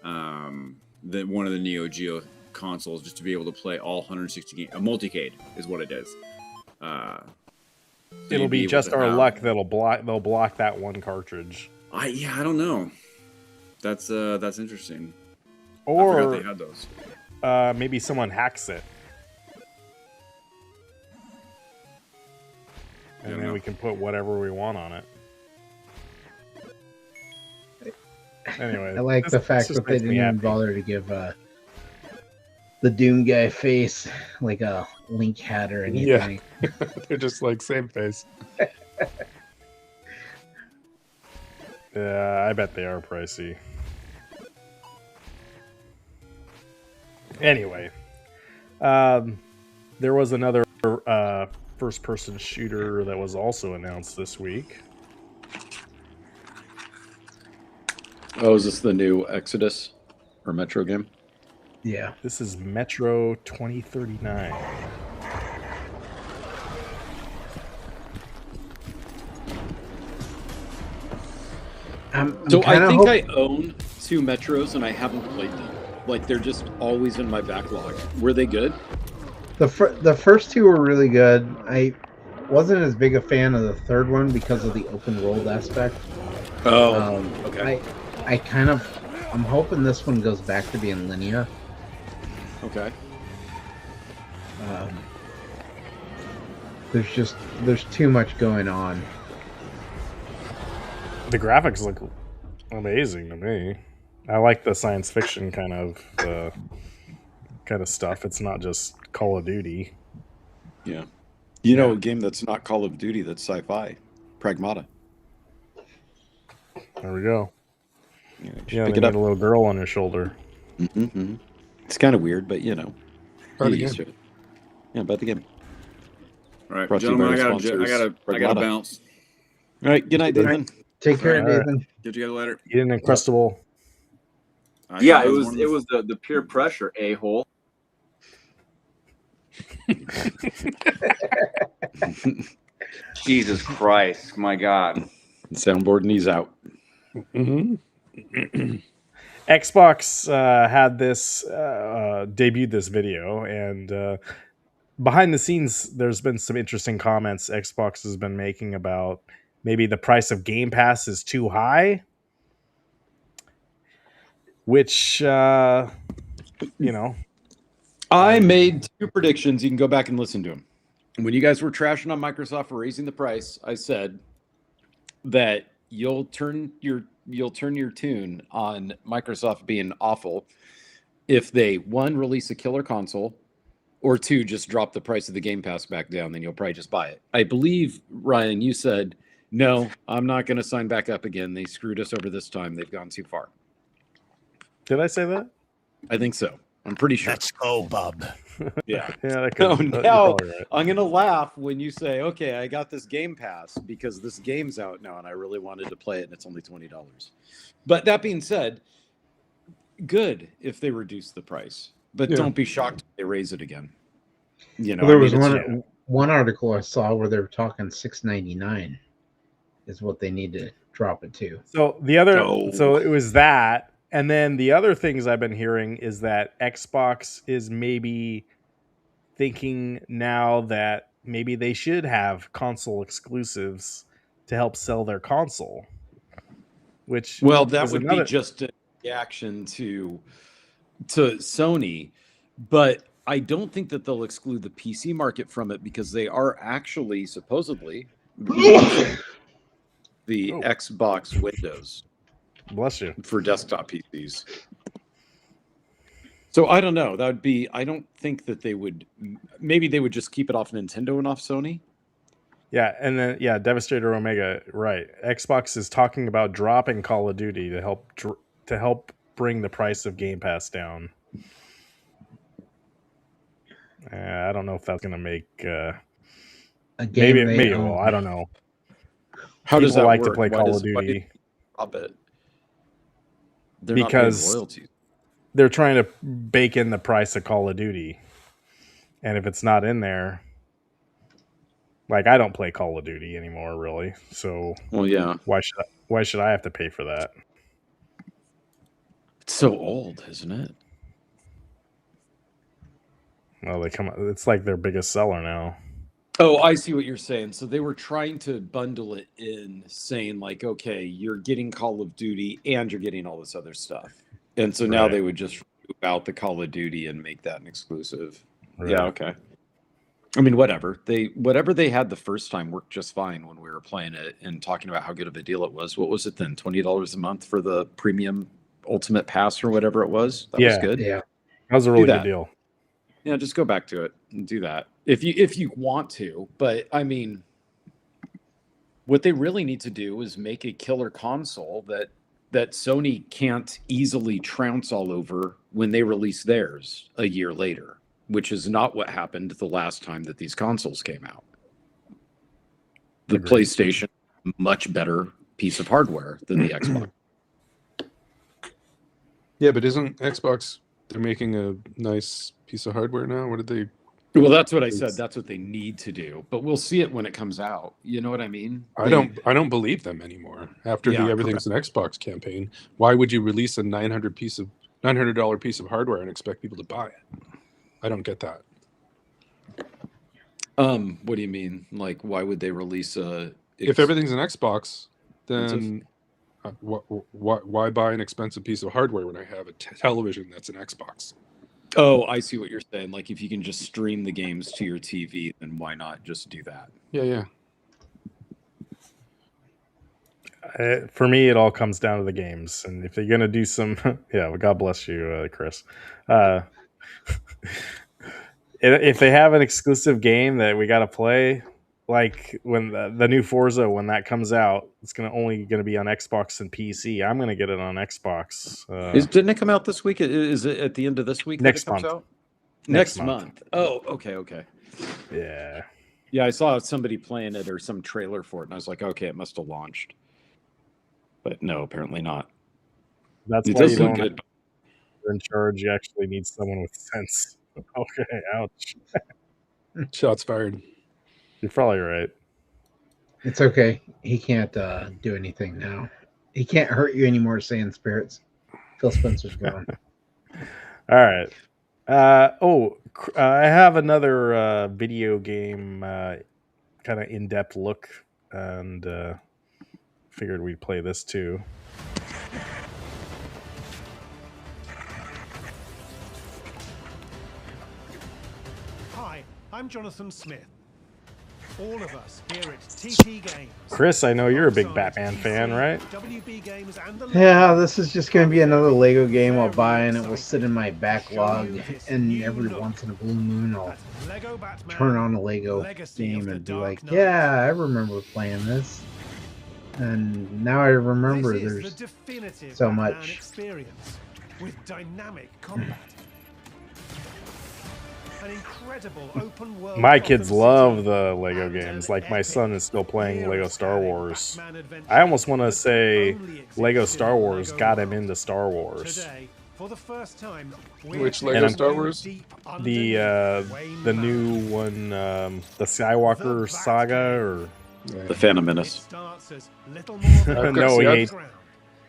one of the Neo Geo consoles just to be able to play all 160 games. A multicade is what it is. It'll be just our luck that'll block that one cartridge. I don't know. That's interesting. Or I forgot they had those. Maybe someone hacks it. And then we can put whatever we want on it. Anyway, I like the fact that they didn't even bother to give the Doom guy face like a Link hat or anything. Yeah. They're just like same face. Yeah, I bet they are pricey. Anyway, there was another first-person shooter that was also announced this week. Oh, is this the new Exodus or Metro game? Yeah. This is Metro 2039. So I think I own 2 Metros and I haven't played them. Like they're just always in my backlog. Were they good? The first 2 were really good. I wasn't as big a fan of the third one because of the open world aspect. Oh, okay. I kind of I'm hoping this one goes back to being linear. Okay. There's too much going on. The graphics look amazing to me. I like the science fiction kind of stuff. It's not just Call of Duty. Yeah. You know, a game that's not Call of Duty that's sci-fi, Pragmata. There we go. Yeah, Yeah, pick they it got up. a little girl on your shoulder. Mm-hmm. It's kind of weird, but you know, Buy the you're used game. to it. Yeah, about the game. All right, Brought to you by gentlemen, our I gotta Pragmata. bounce. All right, good night, Nathan. Take care, All right. Nathan. Get you guys later. Eat an Uncrustable. Yeah, it was the peer pressure, a-hole. Jesus Christ, my God. Soundboard and he's out. Xbox had this debuted this video, and behind the scenes, there's been some interesting comments Xbox has been making about maybe the price of Game Pass is too high, which you know, I made 2 predictions. You can go back and listen to them. When you guys were trashing on Microsoft for raising the price, I said that you'll turn your tune on Microsoft being awful if they, 1, release a killer console, or 2, just drop the price of the Game Pass back down. Then you'll probably just buy it. I believe, Ryan, you said, no, I'm not going to sign back up again. They screwed us over this time. They've gone too far. did I say that? I think so. I'm pretty sure. Let's go, bub. Yeah. Yeah, that Oh, you're now probably right. I'm going to laugh when you say, okay, I got this Game Pass because this game's out now and I really wanted to play it and it's only $20. But that being said, good if they reduce the price, but don't be shocked if they raise it again. You know, Well, there was it's- one article I saw where they were talking $6.99 is what they need to drop it to. So the other, Oh. so it was that, and then the other things I've been hearing is that Xbox is maybe thinking now that maybe they should have console exclusives to help sell their console. Which well, that is would another- be just a reaction to Sony, but I don't think that they'll exclude the PC market from it because they are actually supposedly the Xbox Windows Bless you. for desktop PCs. So I don't know. That would be. I don't think that they would. Maybe they would just keep it off Nintendo and off Sony. Yeah, and then Devastator Omega, right? Xbox is talking about dropping Call of Duty to help bring the price of Game Pass down. I don't know if that's going to make A game maybe it will. I don't know. How does People that like work? to play Why Call does- of why do Duty they drop it? They're not paying because royalties. they're trying to bake in the price of Call of Duty, and if it's not in there, like I don't play Call of Duty anymore, really. So Well, yeah, why should I have to pay for that? it's so old, isn't it? Well, it's like their biggest seller now. Oh, I see what you're saying. So they were trying to bundle it in, saying like, okay, you're getting Call of Duty and you're getting all this other stuff, and so now Right. they would just remove out the Call of Duty and make that an exclusive. Right. Yeah, okay. I mean, whatever they had the first time worked just fine when we were playing it and talking about how good of a deal it was. What was it then? $20 a month for the premium Ultimate Pass or whatever it was. That was good. Yeah. That was a really that. good deal. Yeah, just go back to it and do that if you want to. But I mean, what they really need to do is make a killer console that Sony can't easily trounce all over when they release theirs a year later, which is not what happened the last time that these consoles came out. The Agreed. PlayStation, much better piece of hardware than the Xbox. Yeah, but isn't Xbox, they're making a nice piece of hardware now? What did they? Well, that's what I said. That's what they need to do. But we'll see it when it comes out. You know what I mean? I don't believe them anymore. After Yeah, the Everything's an Xbox campaign, why would you release a $900 piece of hardware and expect people to buy it? I don't get that. What do you mean? Like, why would they release a? If everything's an Xbox, then Why buy an expensive piece of hardware when I have a television that's an Xbox? Oh, I see what you're saying. Like, if you can just stream the games to your TV, then why not just do that? Yeah. For me, it all comes down to the games, and if they're gonna do some, yeah, well, God bless you, Chris. If they have an exclusive game that we got to play, like when the new Forza, when that comes out, it's only gonna be on Xbox and PC. I'm gonna get it on Xbox. Didn't it come out this week? Is it at the end of this week next that it comes month? Out? Next month. Oh, okay. Yeah. Yeah, I saw somebody playing it or some trailer for it, and I was like, okay, it must have launched. But no, apparently not. That's why you don't. Good. You're in charge. You actually need someone with sense. Okay, ouch. Shots fired. You're probably right. It's okay. He can't do anything now. He can't hurt you anymore, Sand Spirits. Phil Spencer's gone. All right. I have another video game kind of in-depth look, and figured we'd play this too. Hi, I'm Jonathan Smith. All of us here at TT Games. Chris, I know you're a big Batman fan, right? Yeah, this is just going to be another Lego game I'll buy, and it will sit in my backlog, and every once in a blue moon I'll turn on a Lego game and be like, yeah, I remember playing this. And now I remember there's so much. With dynamic combat. An incredible open world. My kids love the Lego games. Like, my son is still playing Lego Star Wars. I almost want to say Lego Star Wars got him into Star Wars. For the first time, which Lego Star Wars? The new one, the Skywalker saga, or the Phantom Menace. No,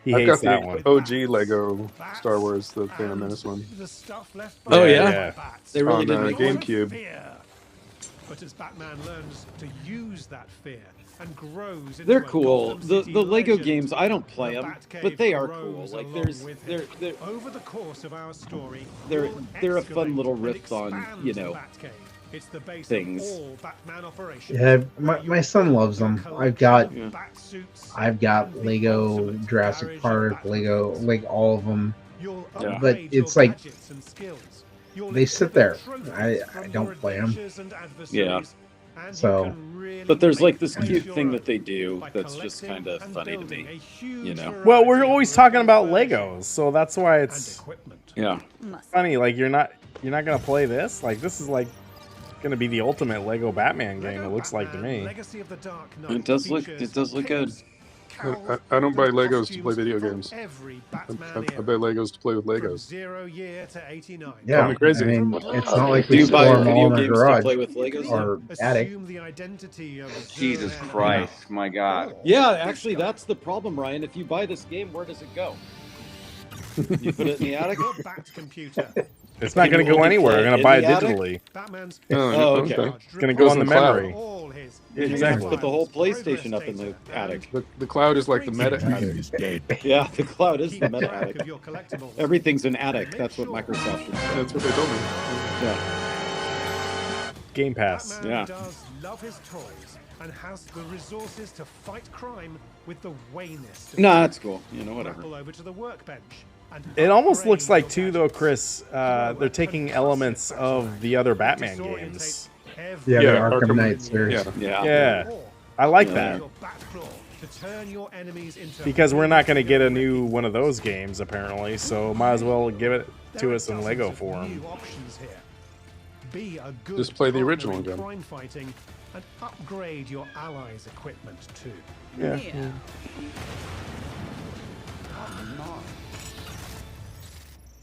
he hates that one. OG Lego Star Wars, the Phantom Menace one. Oh yeah. They really did make GameCube. But as Batman learns to use that fear and grows, they're cool. The Lego games, I don't play them, but they are cool. Like they're over the course of our story, they're a fun little riff on, you know, it's the base things. Of all Batman operations. Yeah, my son loves them. I've got Lego Jurassic Park, Lego, like all of them. Yeah. But it's like they sit there. I don't play them. Yeah. So, but there's like this cute thing that they do that's just kind of funny to me, you know. Well, we're always talking about Legos, so that's why it's funny. Like you're not gonna play this. Like this is like gonna be the ultimate Lego Batman game. It looks like to me. It does look good. I don't buy Legos to play video games. I buy Legos to play with Legos. Yeah, I'm crazy. I mean, it's not like we store them all in the garage or attic. Jesus Christ, my God. Yeah, actually, that's the problem, Ryan. If you buy this game, where does it go? You put it in the attic? It's not going to go anywhere. I'm going to buy it digitally. Oh, okay. It's going to go on the memory. Exactly. Put the whole PlayStation up in the attic. The cloud is like the meta attic. Yeah, the cloud is the meta attic. Everything's an attic. That's what Microsoft should say. That's what they told me. Yeah. Game Pass. Yeah. Does love his toys and has the resources to fight crime with the wayness. No, that's cool. You know, whatever. Over to the workbench. It almost looks like, too, though, Chris, they're taking elements of the other Batman games. Yeah, the Arkham Knight series. Yeah. I like that. Because we're not going to get a new one of those games, apparently, so might as well give it to us in Lego form. Just play the original again. And upgrade your allies' equipment, too. Yeah.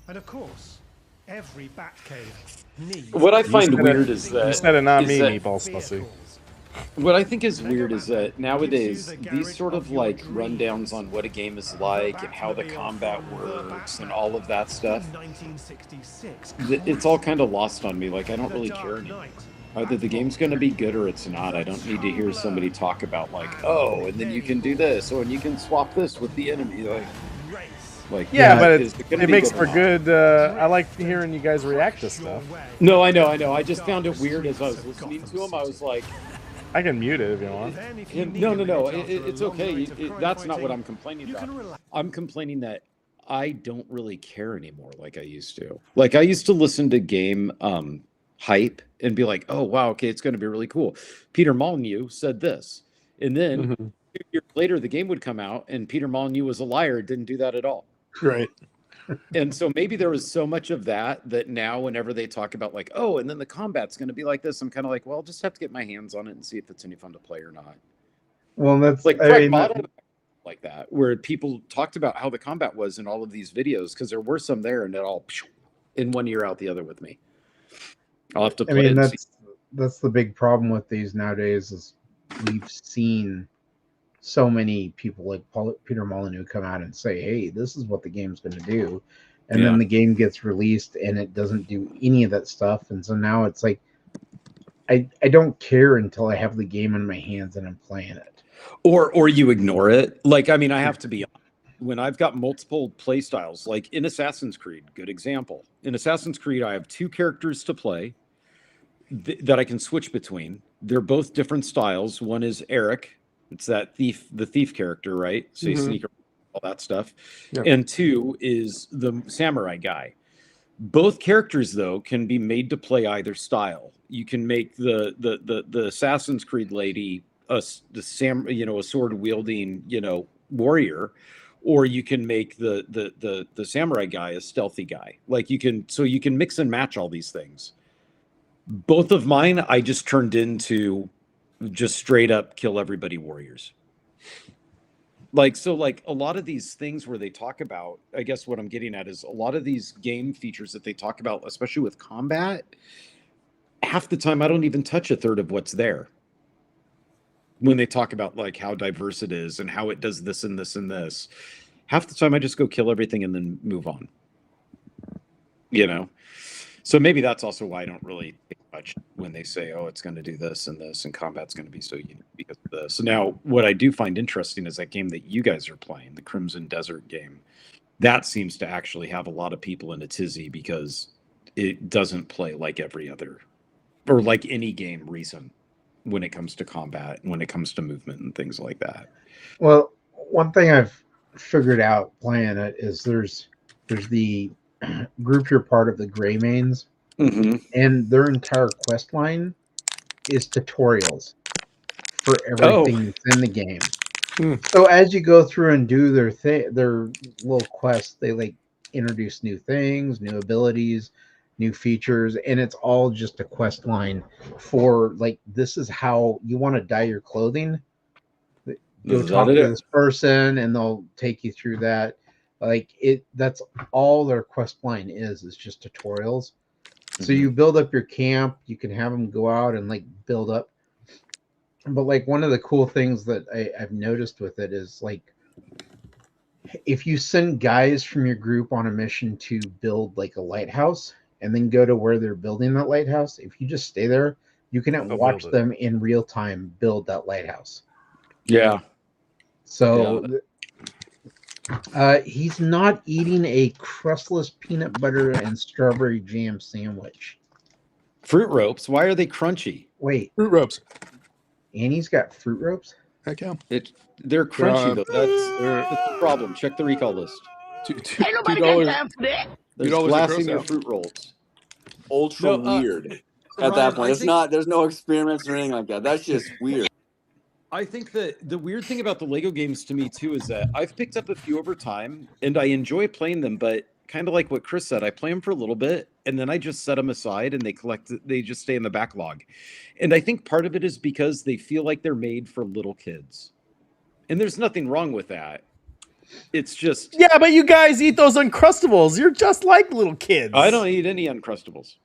And of course, every Batcave needs... What I find weird is that... You said it, not me, Meatball Spussy. What I think is weird is that nowadays, these sort of like rundowns on what a game is like and how the combat works and all of that stuff, it's all kind of lost on me. Like, I don't really care anymore. Either the game's going to be good or it's not. I don't need to hear somebody talk about like, oh, and then you can do this, or and you can swap this with the enemy. Like yeah, but it makes for good. I like hearing you guys react to stuff. No, I know. I just found it weird as I was listening to him. I was like, I can mute it if you want. No. It's okay. That's not what I'm complaining about. I'm complaining that I don't really care anymore like I used to. Like I used to listen to game hype and be like, oh wow, okay, it's going to be really cool. Peter Molyneux said this, and then 2 years later the game would come out and Peter Molyneux was a liar, didn't do that at all. Right. And so maybe there was so much of that now whenever they talk about like, oh, and then the combat's going to be like this, I'm kind of like, well, I'll just have to get my hands on it and see if it's any fun to play or not. Well, that's like PRAGMATA, like that, where people talked about how the combat was in all of these videos, because there were some there and it all in one ear out the other with me. I'll have to play that's the big problem with these nowadays is we've seen so many people like Peter Molyneux come out and say, hey, this is what the game's going to do. And then the game gets released and it doesn't do any of that stuff. And so now it's like, I don't care until I have the game in my hands and I'm playing it. Or you ignore it. Like, I mean, I have to be honest. When I've got multiple play styles, like in Assassin's Creed, good example. In Assassin's Creed, I have 2 characters to play that I can switch between. They're both different styles. One is Eric. It's the thief character, right? So you sneak around, all that stuff. Yep. And 2 is the samurai guy. Both characters, though, can be made to play either style. You can make the Assassin's Creed lady a sword wielding, warrior, or you can make the samurai guy a stealthy guy. Like you can mix and match all these things. Both of mine, I just turned into just straight up kill everybody warriors. Like a lot of these things where they talk about, I guess what I'm getting at is a lot of these game features that they talk about, especially with combat, half the time I don't even touch a third of what's there. When they talk about like how diverse it is and how it does this and this and this, half the time I just go kill everything and then move on. So maybe that's also why I don't really think much when they say, oh, it's going to do this and this and combat's going to be so unique because of this. So now what I do find interesting is that game that you guys are playing, the Crimson Desert game. That seems to actually have a lot of people in a tizzy because it doesn't play like every other or like any game recent when it comes to combat, when it comes to movement and things like that. Well, one thing I've figured out playing it is there's the group you're part of, the Greymanes, and their entire quest line is tutorials for everything that's in the game. So as you go through and do their little quests, they like introduce new things, new abilities, new features, and it's all just a quest line for like, this is how you want to dye your clothing. Go talk to this person and they'll take you through that. Like that's all their quest line is just tutorials. So you build up your camp, you can have them go out and like build up. But like one of the cool things that I've noticed with it is like, if you send guys from your group on a mission to build like a lighthouse and then go to where they're building that lighthouse, if you just stay there, you can watch them in real time build that lighthouse. Yeah. So he's not eating a crustless peanut butter and strawberry jam sandwich. Fruit ropes. Why are they crunchy? Wait. Fruit ropes. Annie's got fruit ropes? Heck yeah. They're crunchy, though. That's the problem. Check the recall list. $2. There's glass in your fruit rolls. Ultra weird. At that point, there's no experiments or anything like that. That's just weird. I think that the weird thing about the Lego games to me too is that I've picked up a few over time and I enjoy playing them, but kind of like what Chris said, I play them for a little bit and then I just set them aside and they just stay in the backlog. And I think part of it is because they feel like they're made for little kids. And there's nothing wrong with that. It's just... Yeah, but you guys eat those Uncrustables. You're just like little kids. I don't eat any Uncrustables.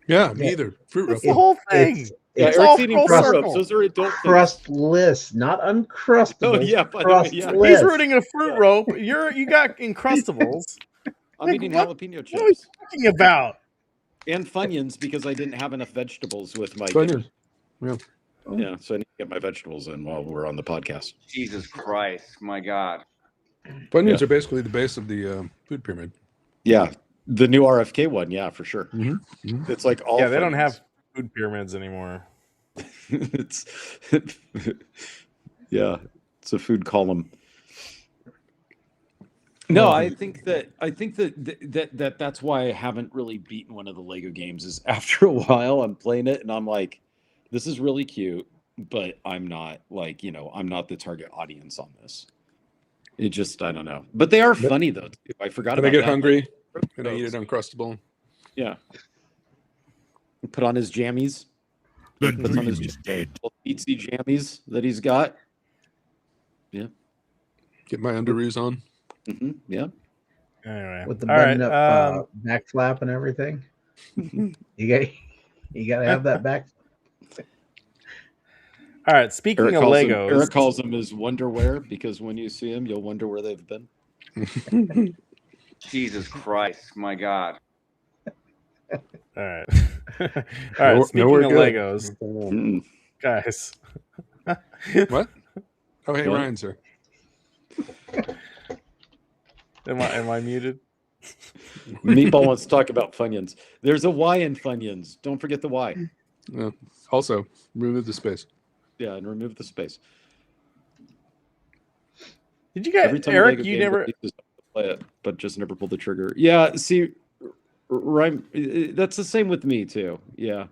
Yeah, me either. Fruit That's the whole thing. It's all eating fruit ropes. Those are adult crustless, not uncrustables. Oh yeah, he's rooting a fruit rope. You got Uncrustables. I'm eating jalapeno chips. What are you talking about? And Funyuns, because I didn't have enough vegetables with my Funyuns. dinner. Yeah, so I need to get my vegetables in while we're on the podcast. Jesus Christ, my God. Funyuns are basically the base of the food pyramid. Yeah, the new RFK one, yeah, for sure. It's like all. Yeah, they don't have food pyramids anymore. It's yeah, it's a food column. No, I think that's why I haven't really beaten one of the Lego games. Is after a while I'm playing it and I'm like, this is really cute, but I'm not like, I'm not the target audience on this. It just, I don't know. But they are funny though. Too. I forgot about that. When I get hungry and I eat it Uncrustable. Yeah. Put on his jammies. The dream is dead. Beatsy jammies that he's got. Yeah. Get my underoos on. Yeah. Anyway, with the button up back flap and everything. You gotta have that back. All right. Speaking of Legos, Eric calls them his wonderwear because when you see them, you'll wonder where they've been. Jesus Christ, my God. All right. All right. Speaking of Legos, guys. What? Oh, hey, Ryan's here. Am I muted? Meatball wants to talk about Funyuns. There's a Y in Funyuns. Don't forget the Y. Also, remove the space. Yeah, and remove the space. Did you guys, Eric? You never play it, but just never pull the trigger. Yeah, see, Ryan, that's the same with me too. Yeah,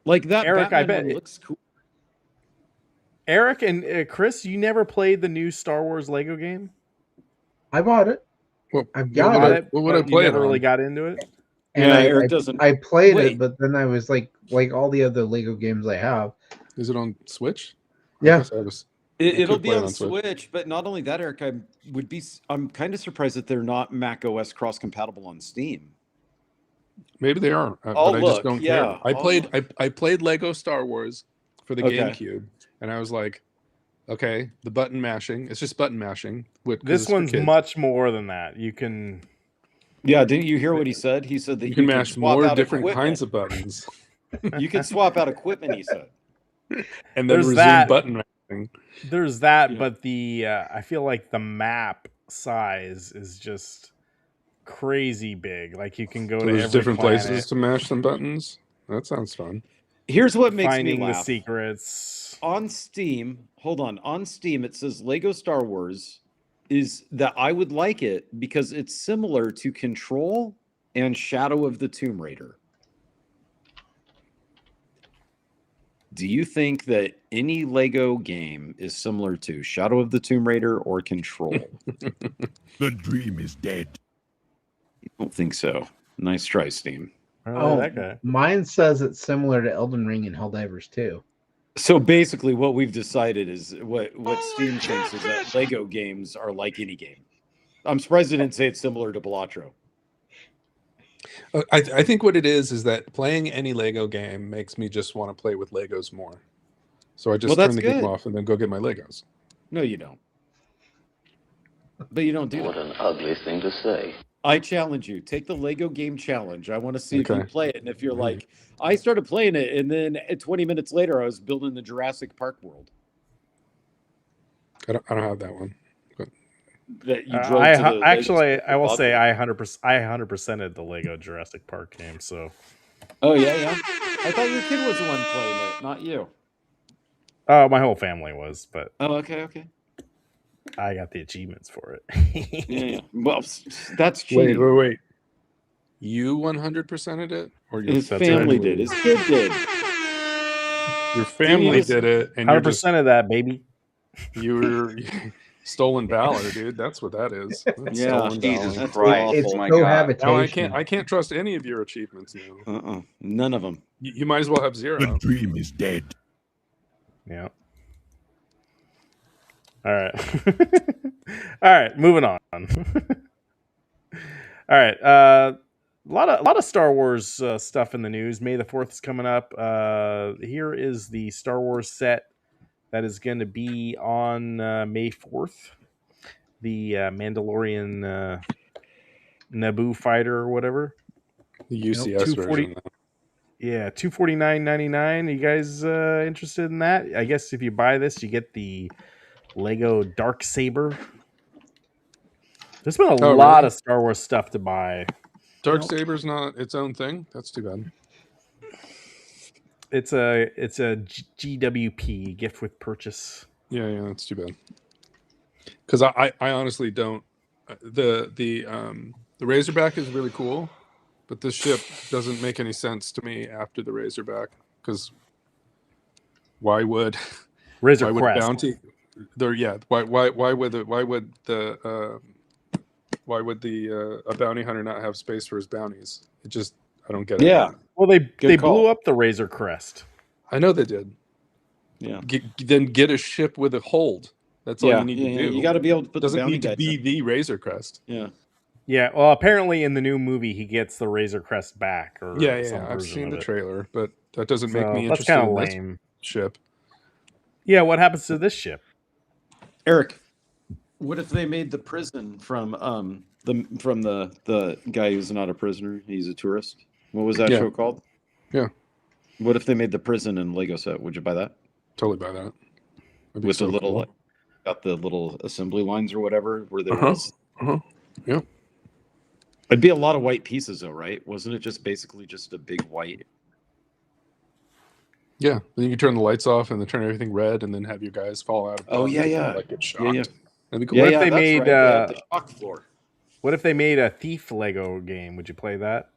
like that. Eric, Batman I bet one looks cool. Eric and Chris, you never played the new Star Wars Lego game? I bought it. Well, I've got it. What would I play? You never really got into it. And Eric doesn't. I played it, but then I was like all the other Lego games I have. Is it on Switch? Yeah, It'll be on Switch, but not only that, Eric. I'm kind of surprised that they're not Mac OS cross compatible on Steam. Maybe they are, but I just don't care. I played Lego Star Wars for the GameCube, and I was like, okay, the button mashing. It's just button mashing. This one's much more than that. You can. Yeah, didn't you hear what he said? He said that you can mash more different kinds of buttons. You can swap out equipment, he said. And then resume button mashing. There's that, but I feel like the map size is just crazy big. Like you can go to every different planet. places to mash some buttons. That sounds fun. Here's what makes Finding me laugh. the secrets. On Steam, hold on. On Steam, it says Lego Star Wars is that I would like it because it's similar to Control and Shadow of the Tomb Raider. Do you think that any Lego game is similar to Shadow of the Tomb Raider or Control? The dream is dead. I don't think so. Nice try, Steam. Oh, that guy. Mine says it's similar to Elden Ring and Helldivers 2. So basically what we've decided is what Steam thinks is that Lego games are like any game. I'm surprised they didn't say it's similar to Balatro. I think what it is that playing any Lego game makes me just want to play with Legos more. So I just turn the game off and then go get my Legos. No, you don't. But you don't do What an ugly thing to say. I challenge you. Take the Lego game challenge. I want to see if you play it. And if you're like, I started playing it, and then 20 minutes later, I was building the Jurassic Park world. I don't have that one. But... That you drove to the I will say I 100%ed the Lego Jurassic Park game. So. Oh yeah. I thought your kid was the one playing it, not you. Oh, my whole family was, but. Oh, okay. I got the achievements for it. Yeah. Well, that's cheating. Wait. You 100%ed it, or his family did? His kid did. Your family did it, and 100% of that, baby. You were stolen valor, dude. That's what that is. That's Jesus Christ! It's oh my God. Now I can't trust any of your achievements now. None of them. You might as well have 0. The dream is dead. Yeah. All right, moving on. All right, a lot of Star Wars stuff in the news. May the 4th is coming up. Here is the Star Wars set that is going to be on May 4th. The Mandalorian Naboo fighter or whatever. The UCS version. Yeah, $249.99. You guys interested in that? I guess if you buy this, you get the Lego Dark Saber. There's been a lot of Star Wars stuff to buy. Dark Saber's not its own thing. That's too bad. It's a GWP, gift with purchase. Yeah, that's too bad. Because I honestly don't. The Razorback is really cool, but this ship doesn't make any sense to me after the Razorback. Because why would Razor why would Crest. bounty? Why would a bounty hunter not have space for his bounties? I don't get it. Yeah. Well, they blew up the Razor Crest. I know they did. Yeah. Then get a ship with a hold. That's all you need to do. You got to be able to put. Doesn't need to be the Razor Crest. Yeah. Yeah. Well, apparently in the new movie he gets the Razor Crest back. Or I've seen the trailer, but that doesn't make me that's interested kind of in lame. this ship. Yeah. What happens to this ship? Eric, what if they made the prison from the guy who's not a prisoner? He's a tourist. What was that show called? Yeah. What if they made the prison in Lego set? Would you buy that? Totally buy that. With the little, got the little assembly lines or whatever where there was. Yeah. It'd be a lot of white pieces though, right? Wasn't it just basically just a big white? Yeah. Then you can turn the lights off and then turn everything red and then have your guys fall out. Oh yeah. Like get shocked. Yeah. That'd be cool. What if they made the shock floor? What if they made a Thief Lego game? Would you play that?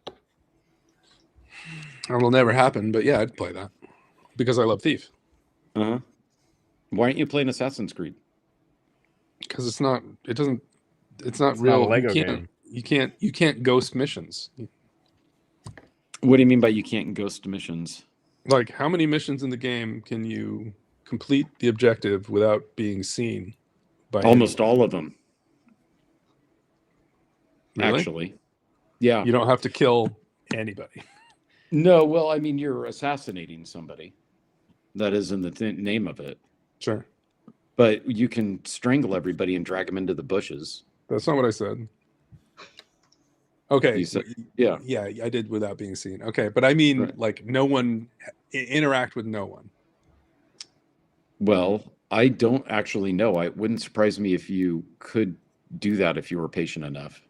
It'll never happen, but yeah, I'd play that because I love Thief. Why aren't you playing Assassin's Creed? Because it's not real. Not a Lego game. You can't ghost missions. What do you mean by you can't ghost missions? Like, how many missions in the game can you complete the objective without being seen by almost anyone? all of them? Really? Actually, yeah. You don't have to kill anybody. No, well, I mean, you're assassinating somebody. That is in the name of it. Sure. But you can strangle everybody and drag them into the bushes. That's not what I said. Okay. You said, yeah. Yeah, I did without being seen. Okay, but I mean, like, no one interact with no one. Well, I don't actually know. It wouldn't surprise me if you could do that if you were patient enough.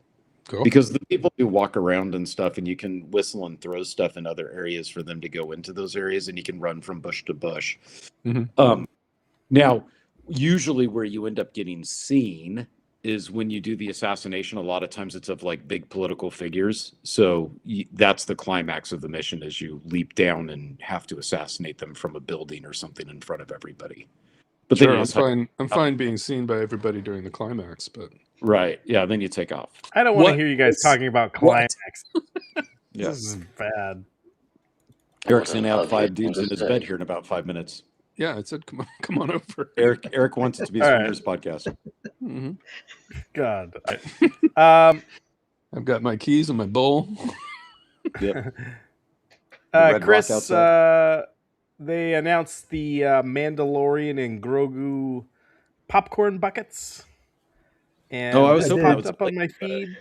Cool. Because the people who walk around and stuff, and you can whistle and throw stuff in other areas for them to go into those areas, and you can run from bush to bush. Mm-hmm. Now, usually where you end up getting seen is when you do the assassination. A lot of times it's of like big political figures. So that's the climax of the mission, is you leap down and have to assassinate them from a building or something in front of everybody. But sure, then I'm fine being seen by everybody during the climax, but right, yeah, then you take off. I don't want to hear you guys talking about climax. Yeah. This is bad. Eric's gonna have 5 dudes in his bed here in about 5 minutes. Yeah, I said, come on over. Eric wants it to be a swingers podcast. Mm-hmm. God. I've got my keys and my bowl. Yep. Chris, they announced the Mandalorian and Grogu popcorn buckets. And I was hoping popped up on my feed.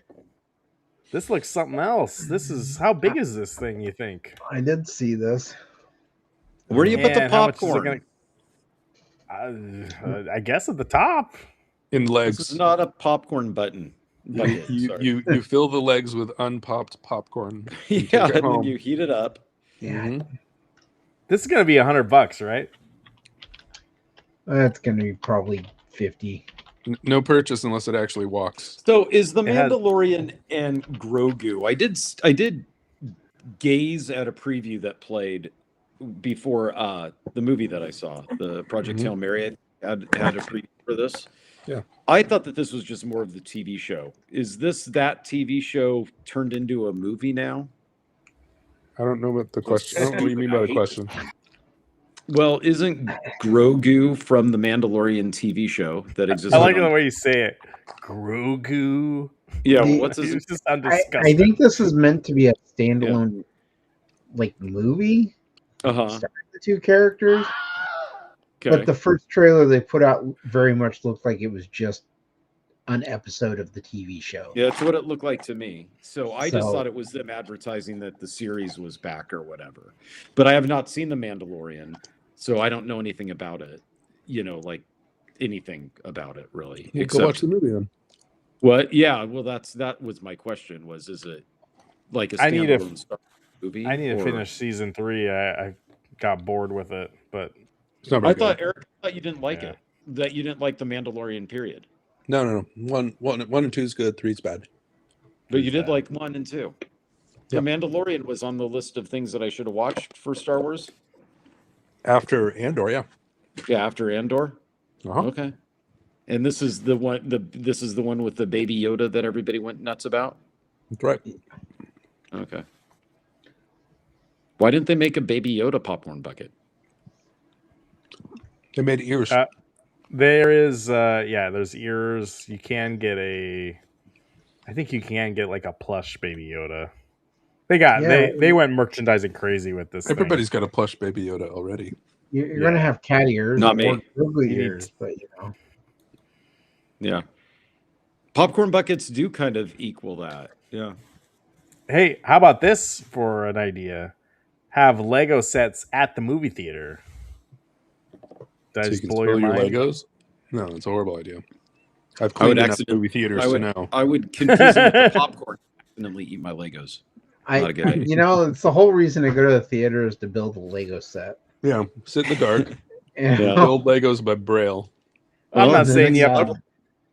This looks something else. This is, how big is this thing, you think? I did see this. Where do you put the popcorn? I guess at the top. In legs. This is not a popcorn button. You fill the legs with unpopped popcorn. Yeah, and then you heat it up. Yeah. Mm-hmm. This is going to be $100, right? That's going to be probably 50. No purchase unless it actually walks. So is the Mandalorian and Grogu? I did gaze at a preview that played before the movie that I saw, the Project Hail Mary. I had a preview for this. Yeah. I thought that this was just more of the TV show. Is this that TV show turned into a movie now? I don't know what the question. I don't know what you mean by the question. Well, isn't Grogu from the Mandalorian TV show that exists? I like the way you say it. Grogu. Yeah, what's his? Just sound disgusting. I think this is meant to be a standalone, like, movie. The two characters. Okay. But the first trailer they put out very much looked like it was just an episode of the TV show. Yeah, that's what it looked like to me. So I just thought it was them advertising that the series was back or whatever. But I have not seen The Mandalorian, so I don't know anything about it. Like anything about it really. Well, go watch the movie then. What? Yeah, well, that was my question. Is it like a standalone Star Wars movie? I need to finish season 3. I got bored with it, but I thought Eric you didn't like it. That you didn't like The Mandalorian. Period. No. 1 and 2 is good. 3 is bad. But you did like 1 and 2. The Mandalorian was on the list of things that I should have watched for Star Wars. After Andor, yeah. Yeah, after Andor. Uh-huh. Okay. And this is the one. This is the one with the Baby Yoda that everybody went nuts about. That's right. Okay. Why didn't they make a Baby Yoda popcorn bucket? They made ears. There is, there's ears. You can get I think you can get like a plush Baby Yoda. They went merchandising crazy with this. Everybody's got a plush Baby Yoda already. You're gonna have cat ears, not me. Googly ears, but Yeah. Popcorn buckets do kind of equal that. Yeah. Hey, how about this for an idea? Have Lego sets at the movie theater. So you can spoil your Legos? No, it's a horrible idea. I've I would cleaned enough movie theaters to know. I would confuse them with the popcorn and accidentally eat my Legos. Not a good idea. It's the whole reason I go to the theater is to build a Lego set. Yeah, sit in the dark. Build Legos by Braille. I'm not saying you have to.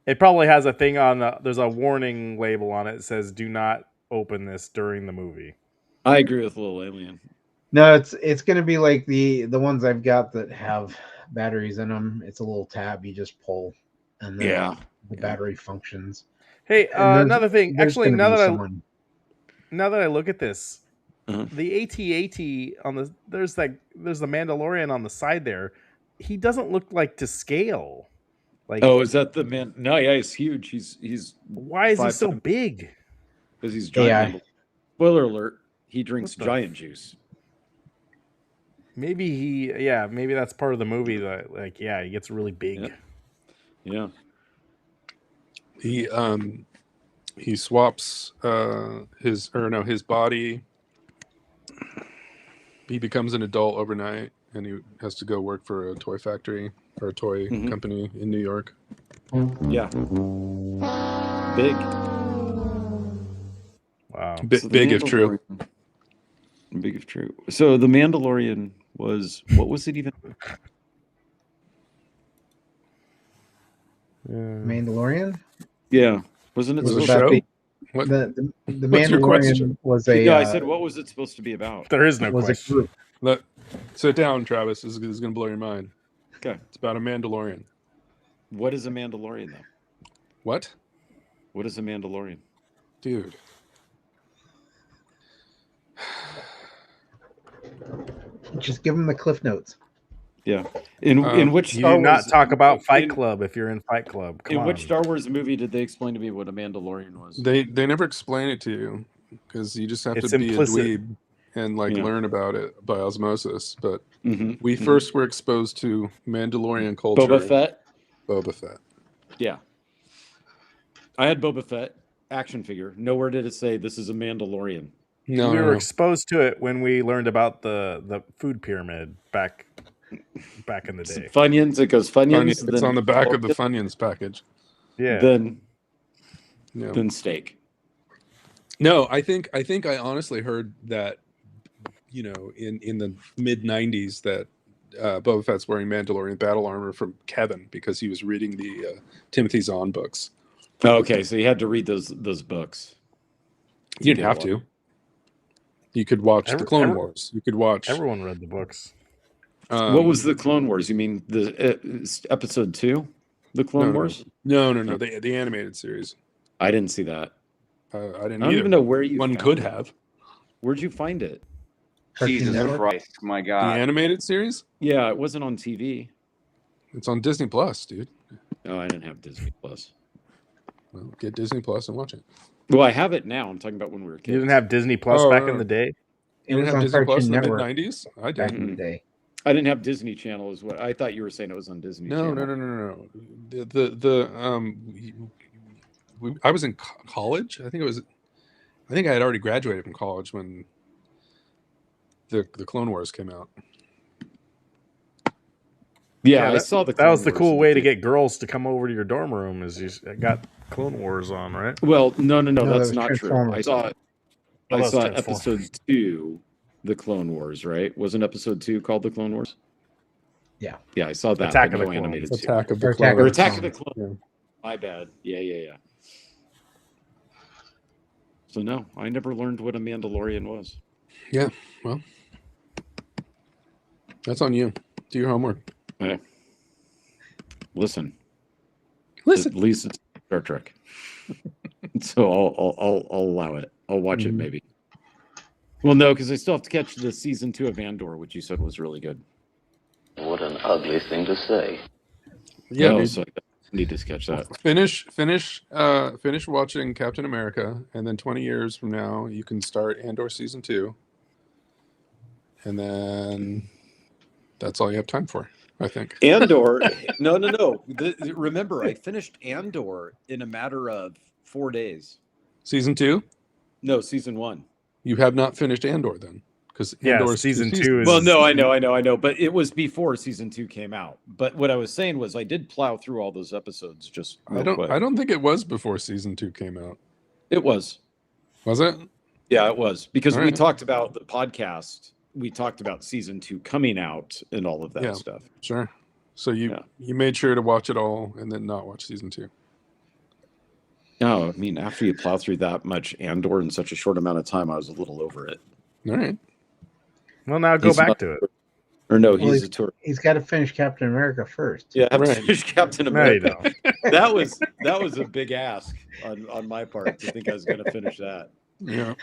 It probably has a thing on there's a warning label on it that says do not open this during the movie. I agree with Little Alien. No, it's going to be like the ones I've got that have batteries in them. It's a little tab you just pull, and then the battery functions. Hey, another thing. Actually, now that I look at this, the AT-AT on there's the Mandalorian on the side there. He doesn't look like to scale. Like, is that the man? No, yeah, he's huge. He's. Why is he so big? Because he's giant. Spoiler alert: he drinks giant juice. Maybe maybe that's part of the movie that, he gets really big. Yeah. He swaps his body. He becomes an adult overnight, and he has to go work for a toy factory or a toy company in New York. Yeah. Big. Wow. Big if true. Big if true. So the Mandalorian what was it even? Mandalorian? Yeah. Wasn't it supposed to be? What? The Mandalorian was a. No, I said, what was it supposed to be about? There is no question. Look, sit down, Travis. This is going to blow your mind. Okay. It's about a Mandalorian. What is a Mandalorian, though? What? What is a Mandalorian? Dude. Just give him the Cliff Notes. Yeah. In which Star Wars, not talk about Fight Club if you're in Fight Club. Which Star Wars movie did they explain to me what a Mandalorian was? They never explain it to you because you just have to be implicit. A dweeb and learn about it by osmosis. But we first were exposed to Mandalorian culture. Boba Fett. Yeah. I had Boba Fett action figure. Nowhere did it say this is a Mandalorian. No, we were exposed to it when we learned about the food pyramid back in the day. Funyuns, it goes Funyuns. It's on the back of the Funyuns package. Yeah. Then steak. No, I think I honestly heard that, in the mid '90s that Boba Fett's wearing Mandalorian battle armor from Kevin because he was reading the Timothy Zahn books. Okay, so you had to read those books. You didn't have to. You could watch the Clone Wars. You could watch. Everyone read the books. What was the Clone Wars? You mean the episode 2? The Clone Wars? No. The animated series. I didn't see that. I didn't. I don't even know where you. One could have. Where'd you find it? Jesus Christ, my God! The animated series? Yeah, it wasn't on TV. It's on Disney Plus, dude. Oh, I didn't have Disney Plus. Well, get Disney Plus and watch it. Well, I have it now. I'm talking about when we were kids. You didn't have Disney Plus back in the day? You didn't have Disney Plus in the mid-90s? I did. Back in the day. I didn't have Disney Channel as well. I thought you were saying it was on Disney Channel. No. I was in college. I think I had already graduated from college when the Clone Wars came out. Yeah, I saw that was the cool way to get girls to come over to your dorm room. Is you got Clone Wars on, right? Well, no, that's that not true. I saw episode 2, the Clone Wars, right? Wasn't episode 2 called the Clone Wars? Yeah. Yeah, I saw that. Attack but of no the animated Clones. Attack of the series. Clones. Or Attack of the Clones. Yeah. My bad. Yeah. So no, I never learned what a Mandalorian was. Yeah, well, that's on you. Do your homework. Yeah. Listen. At least it's Star Trek. So I'll allow it. I'll watch it maybe. Well, no, because I still have to catch the season 2 of Andor, which you said was really good. What an ugly thing to say. Yeah, so I need to catch that. Finish watching Captain America, and then 20 years from now, you can start Andor season 2, and then that's all you have time for, I think. Andor, no. Remember, I finished Andor in a matter of 4 days. Season 2? No, season 1. You have not finished Andor then, because Andor season 2 is. Well, no, I know, but it was before season 2 came out. But what I was saying was, I did plow through all those episodes. Just I don't think it was before season 2 came out. It was. Was it? Yeah, it was, because All we right. talked about the podcast. We talked about season 2 coming out and all of that stuff. Sure. So you made sure to watch it all and then not watch season 2. No, I mean, after you plow through that much Andor in such a short amount of time, I was a little over it. All right. Well, now go back to it. Or no, he's a tour. He's got to finish Captain America first. Yeah, I have to finish Captain America. No, you that was a big ask on my part to think I was going to finish that. Yeah.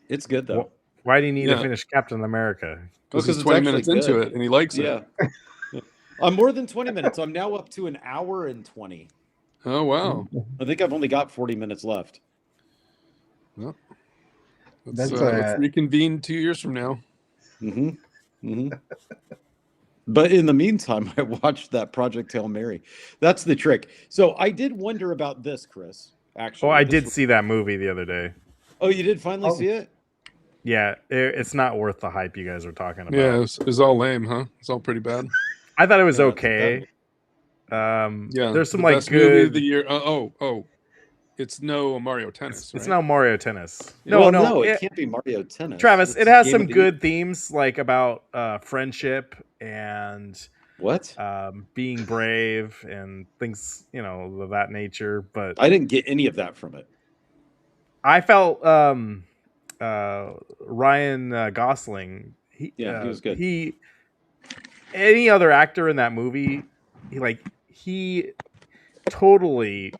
It's good though. Why do you need to finish Captain America? Because he's 20 minutes into it and he likes it. Yeah. I'm more than 20 minutes. I'm now up to an hour and 20. Oh, wow. I think I've only got 40 minutes left. Well, let's reconvene 2 years from now. But in the meantime, I watched that Project Hail Mary. That's the trick. So I did wonder about this, Chris. Actually, I did see that movie the other day. Oh, you did finally see it? Yeah, it's not worth the hype you guys are talking about. Yeah, it was all lame, huh? It's all pretty bad. I thought it was okay. There's some like best good movie of the year. It's no Mario Tennis. It's right? no Mario Tennis. No, it can't be Mario Tennis. Travis, it has some good themes like about friendship and being brave and things, of that nature. But I didn't get any of that from it. I felt Ryan Gosling. He was good. Any other actor in that movie, he totally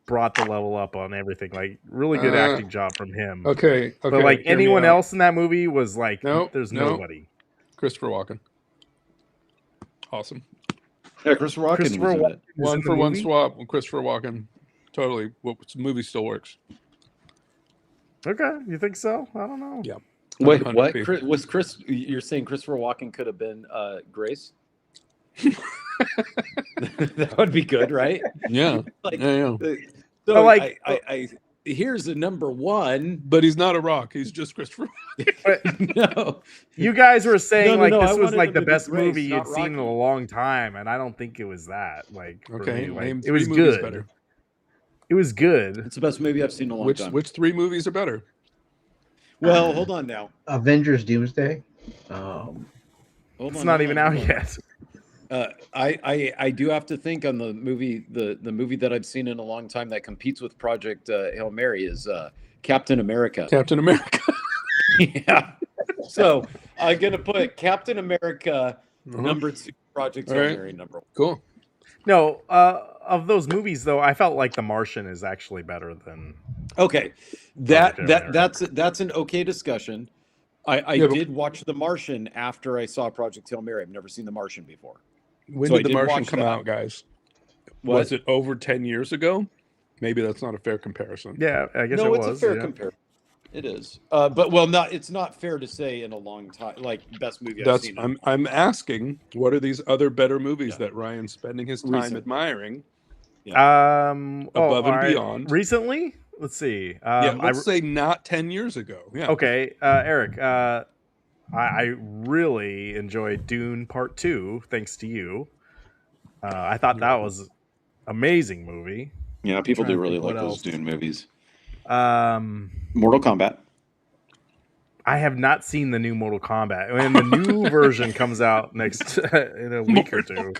brought the level up on everything. Like, really good acting job from him. Okay. But like anyone else in that movie was like, there's nobody. Christopher Walken. Awesome. Yeah, Christopher Walken was in it. 1-for-1 swap with Christopher Walken. Totally. The movie still works. Okay, you think so? I don't know. Yeah. Wait, what? Was Chris? You're saying Christopher Walken could have been Grace? That would be good, right? Yeah. So I here's the number one, but he's not a rock. He's just Christopher. No, you guys were saying this was like the best Grace, movie you'd seen in a long time, and I don't think it was that. Okay, it was good. Better. It was good. It's the best movie I've seen in a long time. Which 3 movies are better? Well, hold on now. Avengers Doomsday. It's not even out yet. I do have to think on the movie movie that I've seen in a long time that competes with Project Hail Mary is Captain America. Captain America. Yeah. So I'm gonna put Captain America number 2, Project Hail Mary number 1. Cool. No, of those movies though, I felt like The Martian is actually better than. Okay, that's an okay discussion. I did watch The Martian after I saw Project Hail Mary. I've never seen The Martian before. When did The Martian come out, guys? Was it over 10 years ago? Maybe that's not a fair comparison. Yeah, I guess no, it was. It's a fair comparison. It is, but it's not fair to say in a long time, like best movie I've seen. I'm asking, what are these other better movies that Ryan's spending his time admiring? Above and Beyond. Recently? Let's see. Let's say not 10 years ago. Yeah. Okay, Eric. I really enjoyed Dune Part 2, thanks to you. I thought that was amazing movie. Yeah, people do really like those Dune movies. Mortal Kombat. I have not seen the new Mortal Kombat. When the new version comes out next in a week or two.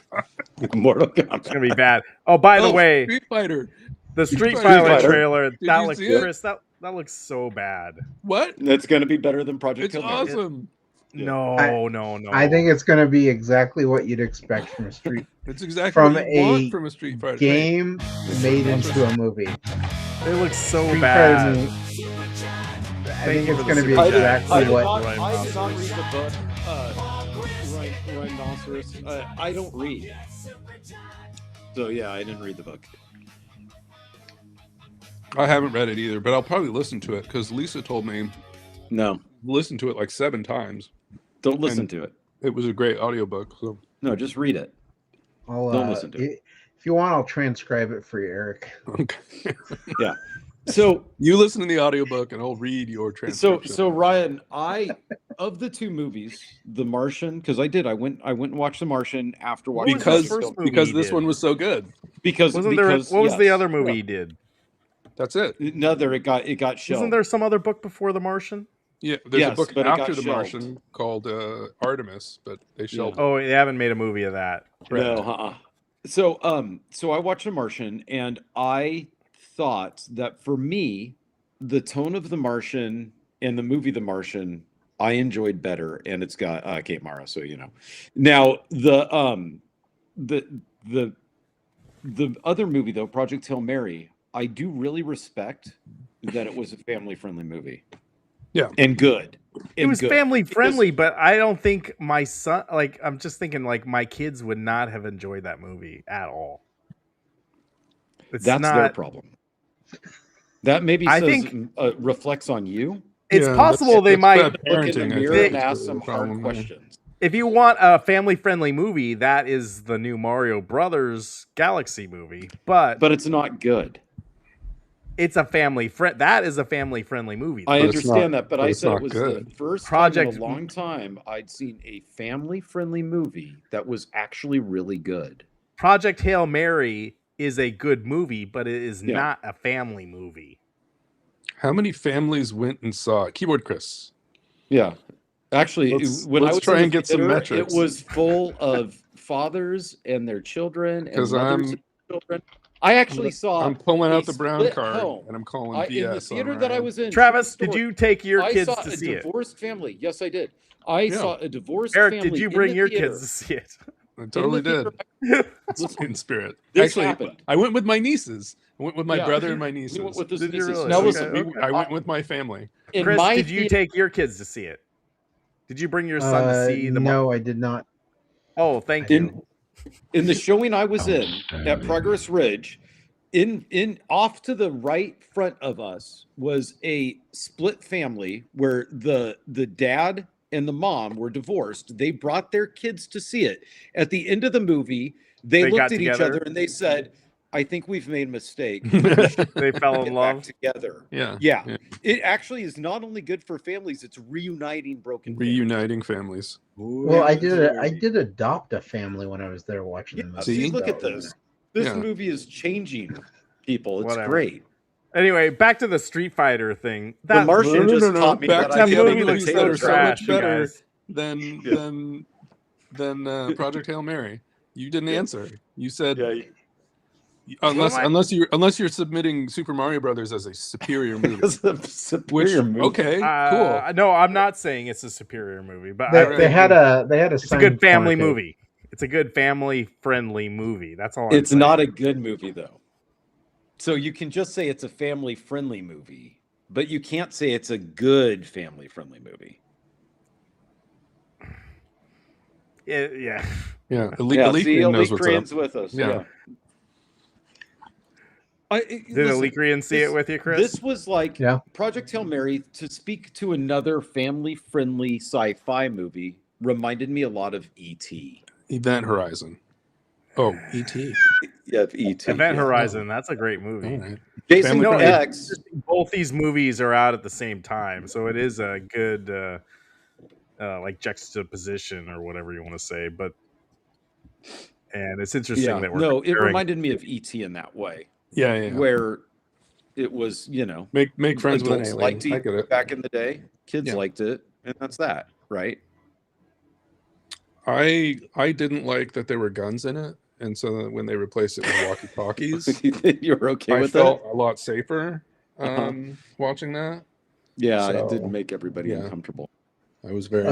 Mortal Kombat. It's gonna be bad. Oh, by the way, Street Fighter. The Street Fighter trailer. Did That you looks, see it? Chris. That looks so bad. What? That's gonna be better than Project It's Kill Mary. awesome. No. I think it's going to be exactly what you'd expect from a Street. It's exactly from what you want from a Street Fighter game made into a movie. It looks so Street bad. Fighter movie, I think it's going to be exactly what. I did not read the book. Rhinoceros. I don't read. So yeah, I didn't read the book. I haven't read it either, but I'll probably listen to it because Lisa told me listen to it like 7 times. Don't listen to it. It was a great audiobook. So no, just read it. Don't listen to it. If you want, I'll transcribe it for you, Eric. Okay. Yeah. So you listen to the audiobook and I'll read your transcription. So Ryan, of the 2 movies, The Martian, because I went and watched The Martian after watching because this one was so good. What was the other movie he did? That's it. Another it got shelved. Wasn't there some other book before The Martian? Yeah, there's a book but after The Martian called Artemis, but they shelved it. Oh, they haven't made a movie of that. No, So I watched The Martian, and I thought that for me, the tone of The Martian and the movie The Martian, I enjoyed better, and it's got Kate Mara, so you know. Now the other movie though, Project Hail Mary, I do really respect that it was a family-friendly movie. Yeah, and good. It was family friendly, but I don't think my son. Like, I'm just thinking, like, my kids would not have enjoyed that movie at all. That's their problem. That maybe reflects on you. It's possible they might look in the mirror and ask some hard questions. If you want a family-friendly movie, that is the new Mario Brothers Galaxy movie, but it's not good. It's a family friend. That is a family-friendly movie. I understand that, but I said it was the first time in a long time I'd seen a family-friendly movie that was actually really good. Project Hail Mary is a good movie, but it is not a family movie. How many families went and saw it? Keyboard Chris. Yeah. Actually, let's try and get some metrics. It was full of fathers and their children and mothers and children. I actually saw. I'm pulling out the brown card and I'm calling BS. In the theater that I was in. Travis, did you take your kids to see it? I saw a divorced family. Yes, I did. I saw a divorced family. Eric, did you bring your kids to see it? I totally did. In spirit. Actually, happened. I went with my nieces. I went with my brother and my nieces. Went with did you really? Now, listen, I went with my family. Chris, did you take your kids to see it? Did you bring your son to see the? No, I did not. Oh, thank you. In the showing I was in at Progress Ridge, in off to the right front of us was a split family where the dad and the mom were divorced. They brought their kids to see it. At the end of the movie, they looked at each other and they said, I think we've made a mistake. They fell in love together. Yeah. It actually is not only good for families, it's reuniting reuniting families. Well, I did adopt a family when I was there watching the movie. See, look at this. This movie is changing people. It's great. Anyway, back to the Street Fighter thing. The Martian just taught me back that to movies that are trash, so much better than Project Hail Mary. You didn't answer. You said unless you're submitting Super Mario Brothers as a superior movie. Okay, cool. No, I'm not saying it's a superior movie, but they had a. It's a good family movie. It's a good family-friendly movie. That's all. It's not a good movie though. So you can just say it's a family-friendly movie, but you can't say it's a good family-friendly movie. Yeah. Elite knows what's up. With us. Yeah. Did Elite see it with you, Chris? This was like Project Hail Mary, to speak to another family-friendly sci-fi movie, reminded me a lot of E.T. Event Horizon. Oh, E.T. Yeah, E.T. Event yeah. Horizon. That's a great movie. All right. Jason Family X. Both these movies are out at the same time, so it is a good like juxtaposition or whatever you want to say. But and it's interesting that we're it reminded me of E.T. in that way. Yeah. Where it was, make friends with an alien. Liked I get it. Back in the day, kids liked it, and that's that, right? I didn't like that there were guns in it, and so when they replaced it with walkie-talkies, you're okay with I felt it? a lot safer watching that. Yeah, So, it didn't make everybody uncomfortable. I was very.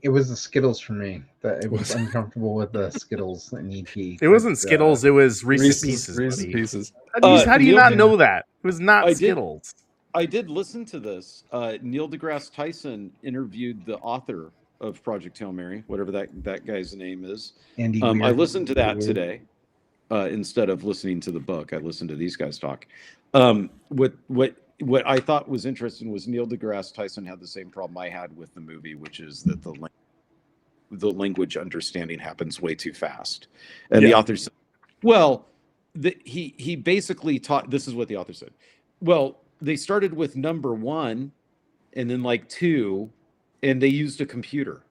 It was the Skittles for me. That it was uncomfortable with the Skittles and ET. It wasn't Skittles. It was Reese's Pieces. Reese's Pieces. How do you not know that? It was not Skittles. I did listen to this. Neil deGrasse Tyson interviewed the author of Project Hail Mary, whatever that guy's name is. Andy I Weir. listened to that today instead of listening to the book. I listened to these guys talk. What I thought was interesting was Neil deGrasse Tyson had the same problem I had with the movie, which is that the language understanding happens way too fast. And the author said, well, he basically taught, this is what the author said. Well, they started with number 1 and then like 2, and they used a computer.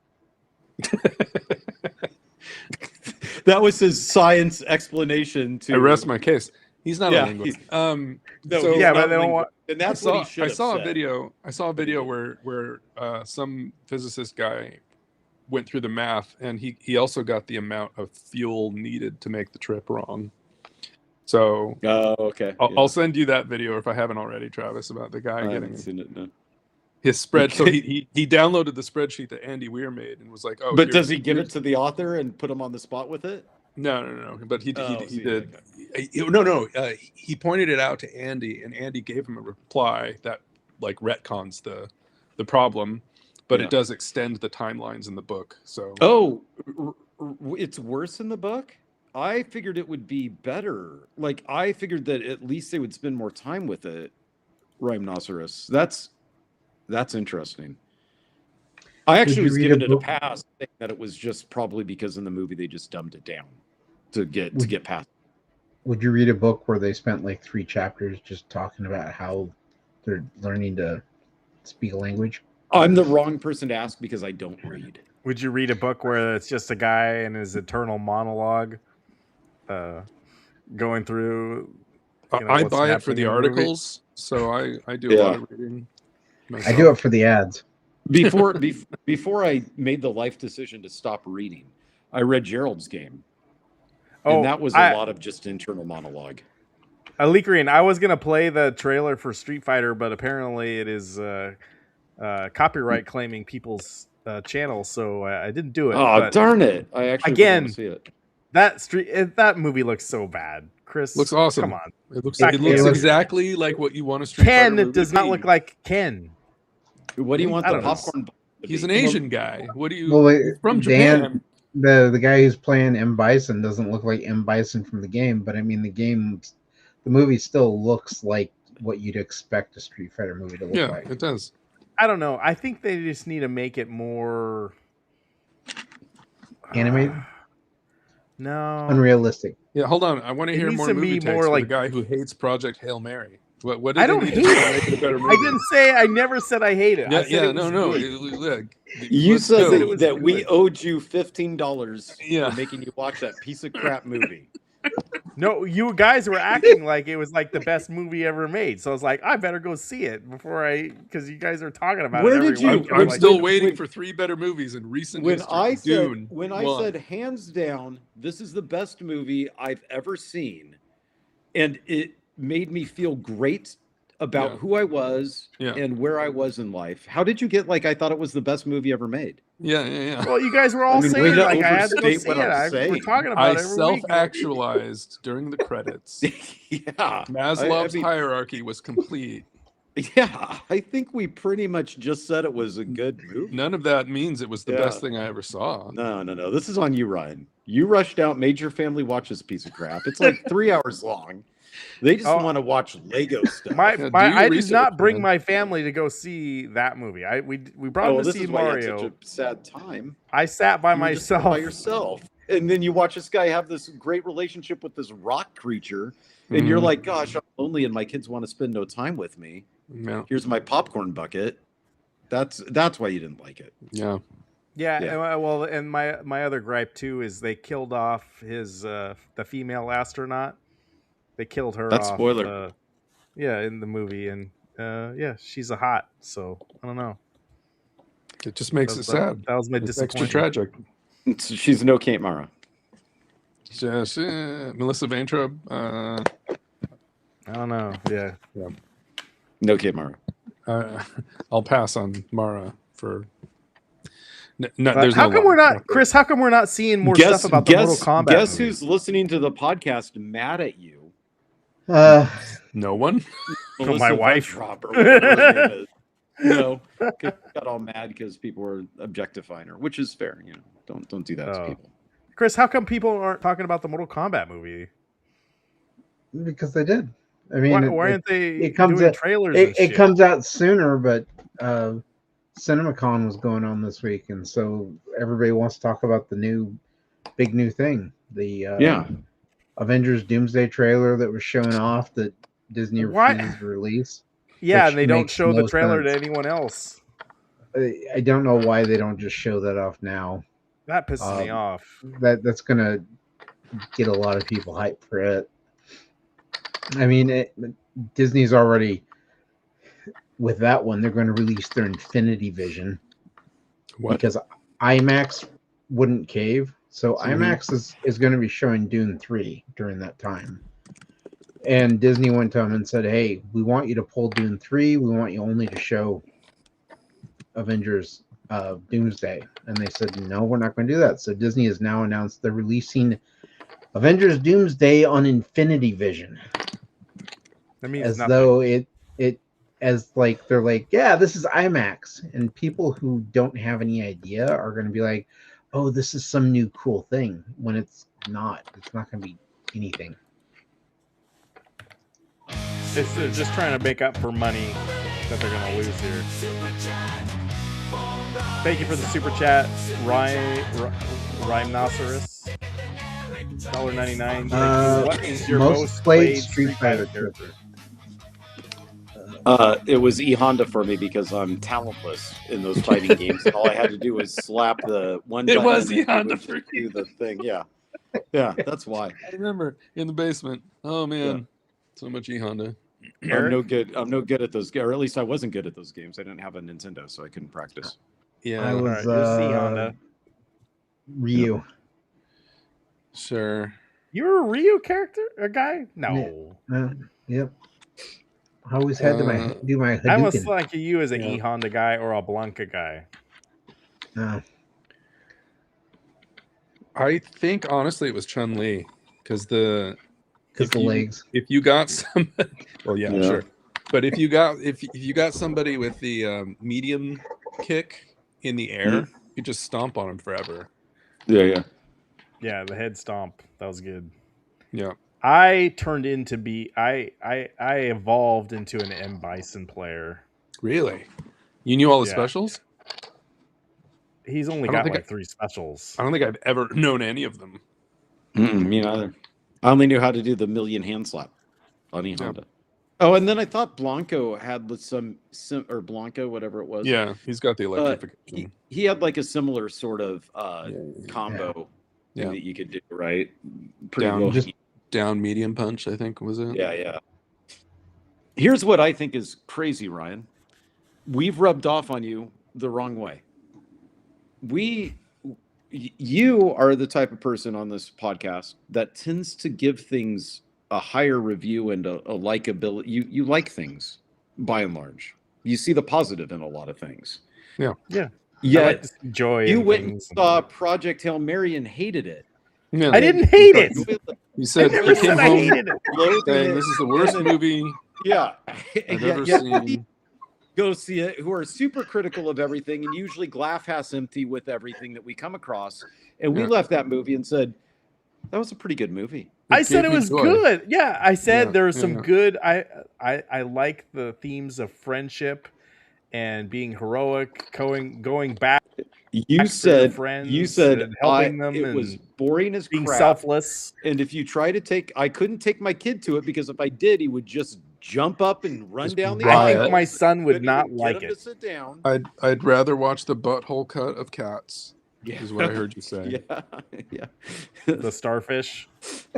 That was his science explanation to. I rest my case. He's not a linguist. No, so, but they don't want. And that's what he should have saw said. I saw a video where some physicist guy went through the math, and he also got the amount of fuel needed to make the trip wrong. So, okay. I'll send you that video if I haven't already, Travis, about the guy getting seen it, no. his spread. So he downloaded the spreadsheet that Andy Weir made and was like, "Oh." But does he give it to the author and put him on the spot with it? No. But he did. Okay. No. He pointed it out to Andy, and Andy gave him a reply that like retcons the problem, but it does extend the timelines in the book. So it's worse in the book. I figured it would be better. Like I figured that at least they would spend more time with it. Rhinoceros. That's interesting. I actually was given it a pass, saying that it was just probably because in the movie they just dumbed it down to get past. Would you read a book where they spent like 3 chapters just talking about how they're learning to speak a language? I'm the wrong person to ask because I don't read. Would you read a book where it's just a guy and his eternal monologue going through? I buy it for the articles, so I do a lot of reading myself. I do it for the ads. Before I made the life decision to stop reading, I read Gerald's Game. And that was a lot of just internal monologue. Alikrian, I was going to play the trailer for Street Fighter, but apparently it is copyright claiming people's channel, so I didn't do it. Oh, darn it. I actually want to see it. That movie looks so bad. Chris, looks awesome. Come on. It looks exactly like what you want a Street Fighter movie. Ken does not look like Ken. What do you want the popcorn? He's an Asian guy. What do you from Japan? The guy who's playing M. Bison doesn't look like M. Bison from the game, but I mean the movie still looks like what you'd expect a Street Fighter movie to look like. Yeah, it does. I don't know. I think they just need to make it more animated. No, unrealistic. Yeah, hold on. I want to hear more movie takes from the guy who hates Project Hail Mary. What I don't hate it. I didn't say. I never said I hate it. No. You said that we owed you $15 for making you watch that piece of crap movie. No, you guys were acting like it was like the best movie ever made. So I was like, I better go see it because you guys are talking about it every week. I'm still waiting for 3 better movies in recent history. When I said hands down, this is the best movie I've ever seen, and it made me feel great about who I was and where I was in life. How did you get I thought it was the best movie ever made? Yeah. Well, you guys were all saying I had to go see it. We're talking about it every week. I self-actualized during the credits. Maslow's hierarchy was complete. Yeah, I think we pretty much just said it was a good movie. None of that means it was the best thing I ever saw. No. This is on you, Ryan. You rushed out, made your family watch this piece of crap. It's like 3 hours long. They just want to watch Lego stuff. I did not bring my family to go see that movie. We brought them to see Mario. Such a sad time. I sat by myself. By yourself. And then you watch this guy have this great relationship with this rock creature, and you're like, gosh, I'm lonely and my kids want to spend no time with me. Yeah. Here's my popcorn bucket. That's why you didn't like it. Yeah. Yeah. Well, and my other gripe too is they killed off his the female astronaut. They killed her That's off. spoiler. In the movie, and she's a hot. So I don't know. It just makes it sad. That was my Extra disappointment. tragic. She's no Kate Mara. Just Melissa Vaintrub. I don't know. Yeah. No Kate Mara. I'll pass on Mara for. How come we're not, Chris? How come we're not seeing more stuff about the Mortal Kombat? Guess movie? who's listening to the podcast mad at you? No one. My wife. No, got all mad because people were objectifying her, which is fair. You know, don't do that to people. Chris, how come people aren't talking about the Mortal Kombat movie? Because they did. I mean, why aren't they it comes doing out, trailers? It comes out sooner, but CinemaCon was going on this week, and so everybody wants to talk about the big new thing. The Avengers Doomsday trailer that was showing off that Disney refused to release. Yeah, and they don't show the trailer to anyone else. I don't know why they don't just show that off now. That pisses me off. That's gonna get a lot of people hyped for it. I mean, Disney's already with that one. They're going to release their Infinity Vision because IMAX wouldn't cave. So IMAX is going to be showing Dune 3 during that time. And Disney went to them and said, "Hey, we want you to pull Dune 3. We want you only to show Avengers Doomsday." And they said, "No, we're not going to do that." So Disney has now announced they're releasing Avengers Doomsday on Infinity Vision. That means as nothing. though they're like, yeah, this is IMAX, and people who don't have any idea are going to be like, oh, this is some new cool thing, when it's not. It's not going to be anything. It's just trying to make up for money that they're going to lose here. Thank you for the super chat, Rhinoceros. $1.99. What is your most played Street Fighter character? It was E Honda for me because I'm talentless in those fighting games. And all I had to do was slap the one button. It was E Honda for you. Do the thing, yeah. That's why. I remember in the basement. Oh man, so much E Honda. I'm no good at those, or at least I wasn't good at those games. I didn't have a Nintendo, so I couldn't practice. Yeah, I was E Honda. Ryu. Sure. You're a Ryu character, a guy? No. Yep. I always had to do my Hadouken. I was like you as an E Honda guy or a Blanca guy. I think honestly it was Chun-Li because the legs. If you got somebody, well, sure. But if you got somebody with the medium kick in the air, you just stomp on him forever. Yeah. Yeah, the head stomp. That was good. Yeah. I turned into I evolved into an M. Bison player. Really? You knew all the specials? He's only got like 3 specials. I don't think I've ever known any of them. Me neither. I only knew how to do the million hand slap on E Honda. Oh, and then I thought Blanco had some or Blanco, whatever it was. Yeah, he's got the electrification. He had like a similar sort of combo that you could do, right? Pretty down medium punch, I think, was it? Yeah. Here's what I think is crazy, Ryan. We've rubbed off on you the wrong way. You are the type of person on this podcast that tends to give things a higher review and a likability. You like things by and large. You see the positive in a lot of things. Yeah. Yeah. I like to see joy. You went and saw Project Hail Mary and hated it. Yeah, I didn't hate it. You said I never you came said I home hated it. saying this is the worst movie I've ever seen. Go see it, who are super critical of everything and usually glass half empty with everything that we come across. And we left that movie and said, that was a pretty good movie. I said it was good. Yeah, I said there was some good. I like the themes of friendship and being heroic, going back. You said helping them. It was boring as being crap. Selfless. And if you try to I couldn't take my kid to it because if I did, he would just jump up and run down the aisle. I think my son would not like it. To sit down. I'd rather watch the butthole cut of Cats. Yeah. Is what I heard you say. Yeah. The starfish.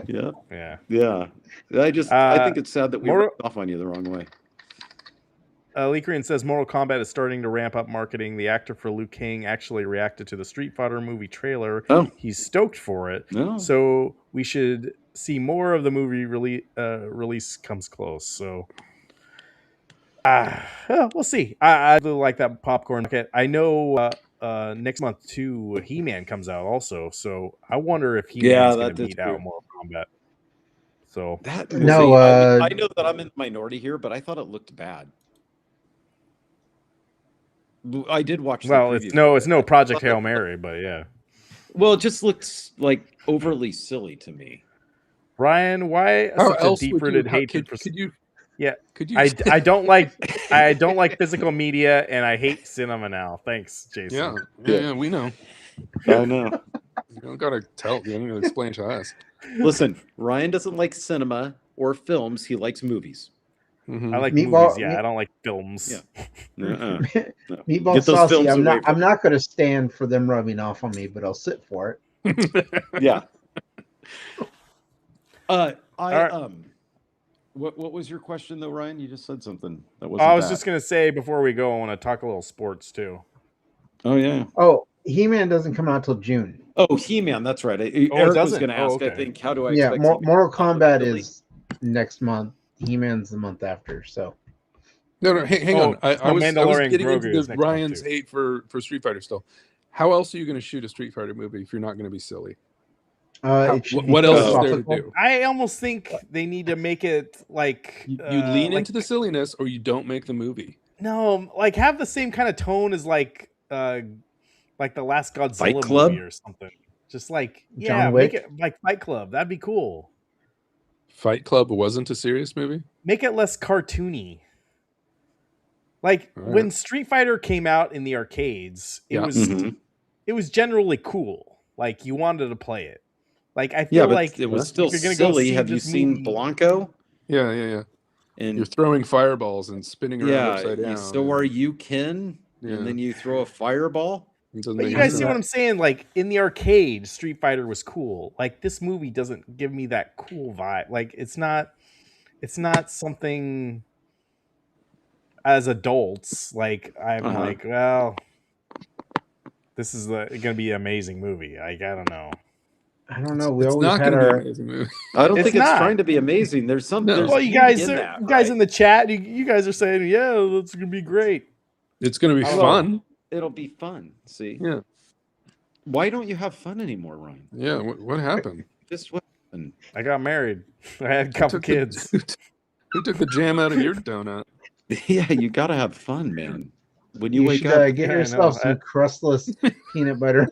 Yeah. Yeah. I think it's sad that we ripped off on you the wrong way. Lee Korean says Mortal Kombat is starting to ramp up marketing. The actor for Liu Kang actually reacted to the Street Fighter movie trailer. Oh. He's stoked for it. No. So we should see more of the movie release comes close. So we'll see. I really like that popcorn. Okay, I know next month too, He-Man comes out also. So I wonder if He-Man's going to beat out Mortal Kombat. So I know that I'm in the minority here, but I thought it looked bad. I did watch. It's no Project Hail Mary, but yeah. Well, it just looks like overly silly to me. Ryan, why such a deep-rooted hatred for? Could you? I don't like physical media, and I hate cinema now. Thanks, Jason. Yeah, we know. I know. You don't gotta tell. You don't gotta explain to us. Listen, Ryan doesn't like cinema or films. He likes movies. I like movies. Yeah, I don't like films. Yeah. No. Meatball Saucy. I'm not going to stand for them rubbing off on me, but I'll sit for it. Yeah. What was your question though, Ryan? You just said something that wasn't. I was just going to say before we go, I want to talk a little sports too. Oh yeah. Oh, He-Man doesn't come out till June. Oh, He-Man. That's right. Eric was going to ask. I think. How do I? Yeah, Mortal Kombat is next month. He-Man's the month after. So. No, hang on. I was getting into Ryan's hate for Street Fighter still. How else are you going to shoot a Street Fighter movie if you're not going to be silly? What else is there to do? I almost think they need to make it like you lean into the silliness, or you don't make the movie. No, like have the same kind of tone as like the last Godzilla movie or something. Just like make it like Fight Club. That'd be cool. Fight Club wasn't a serious movie? Make it less cartoony. Like when Street Fighter came out in the arcades, it was generally cool. Like you wanted to play it. Like I feel like it was still silly. Have you seen Blanco? Yeah. And you're throwing fireballs and spinning around upside down. So are you Ken? Yeah. And then you throw a fireball? But you guys see what I'm saying? Like in the arcade, Street Fighter was cool. Like this movie doesn't give me that cool vibe. Like it's not something as adults. Like I'm like, well, this is going to be an amazing movie. Like I don't know. I don't know. We always had our. I don't think it's trying to be amazing. There's something. Well, you guys in the chat, you guys are saying, yeah, it's going to be great. It's going to be fun. It'll be fun. See? Yeah. Why don't you have fun anymore, Ryan? Yeah. What happened? Just what happened? I got married. I had a couple kids. Who took the jam out of your donut? Yeah, you got to have fun, man. When you wake up, get yourself some crustless peanut butter.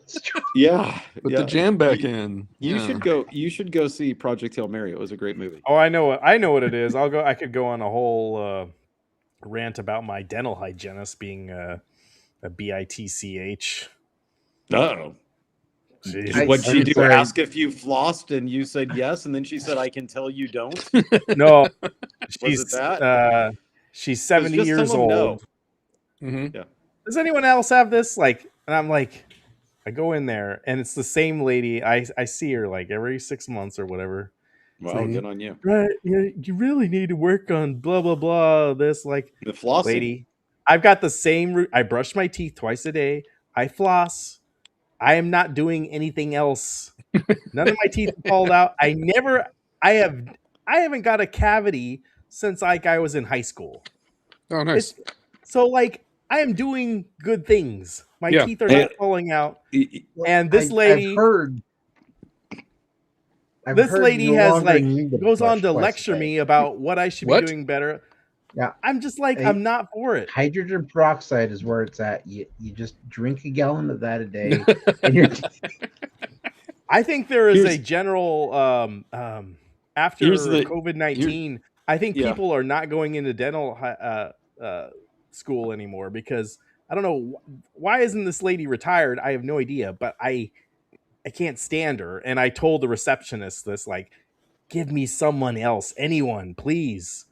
Yeah, put the jam back in. You should go. You should go see Project Hail Mary. It was a great movie. Oh, I know what it is. I could go on a whole rant about my dental hygienist being a bitch. Oh. What'd she do? Ask if you flossed, and you said yes, and then she said, "I can tell you don't." No, she's that. She's 70 years old. No. Mm-hmm. Yeah. Does anyone else have this? Like, and I'm like, I go in there, and it's the same lady. I see her like every 6 months or whatever. Wow, like, good on you. Right? You really need to work on blah blah blah. This like the flossing. Lady, I've got the same. I brush my teeth twice a day. I floss. I am not doing anything else. None of my teeth fall out. I haven't got a cavity since like I was in high school. Oh, nice. So like I am doing good things. My teeth are not falling out. And this lady, this lady has like goes on to lecture me about what I should be doing better. Yeah, I'm just like I'm not for it. Hydrogen peroxide is where it's at. You just drink a gallon of that a day. And you're... I think there is a general after COVID-19. I think people are not going into dental school anymore because I don't know why isn't this lady retired? I have no idea, but I can't stand her. And I told the receptionist this, like, give me someone else, anyone, please.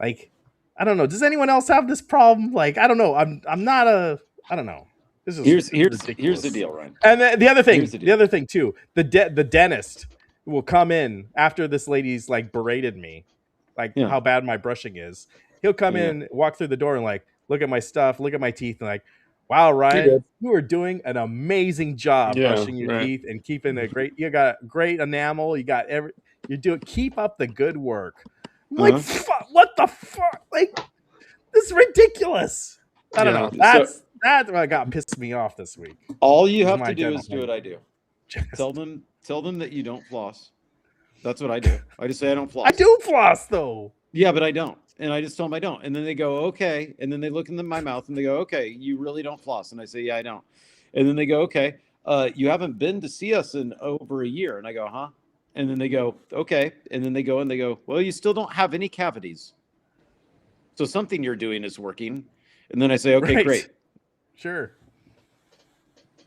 Like, I don't know. Does anyone else have this problem? Like, I don't know. I'm not a. I don't know. This is ridiculous. Here's the deal, Ryan. And the other thing, too, the dentist will come in after this lady's like berated me, like how bad my brushing is. He'll come in, walk through the door, and like look at my stuff, look at my teeth, and like, wow, Ryan, you are doing an amazing job brushing your teeth and keeping a great. You got great enamel. You got keep up the good work. I'm like, what the fuck? Like, this is ridiculous. I don't know. That's what got pissed me off this week. All you have to do is do what I do. Tell them that you don't floss. That's what I do. I just say I don't floss. I do floss though. Yeah, but I don't. And I just tell them I don't. And then they go, okay. And then they look in my mouth and they go, okay, you really don't floss. And I say, yeah, I don't. And then they go, okay, you haven't been to see us in over a year. And I go, huh? And then they go, okay. And then they go, well, you still don't have any cavities. So something you're doing is working. And then I say, okay, great. Sure.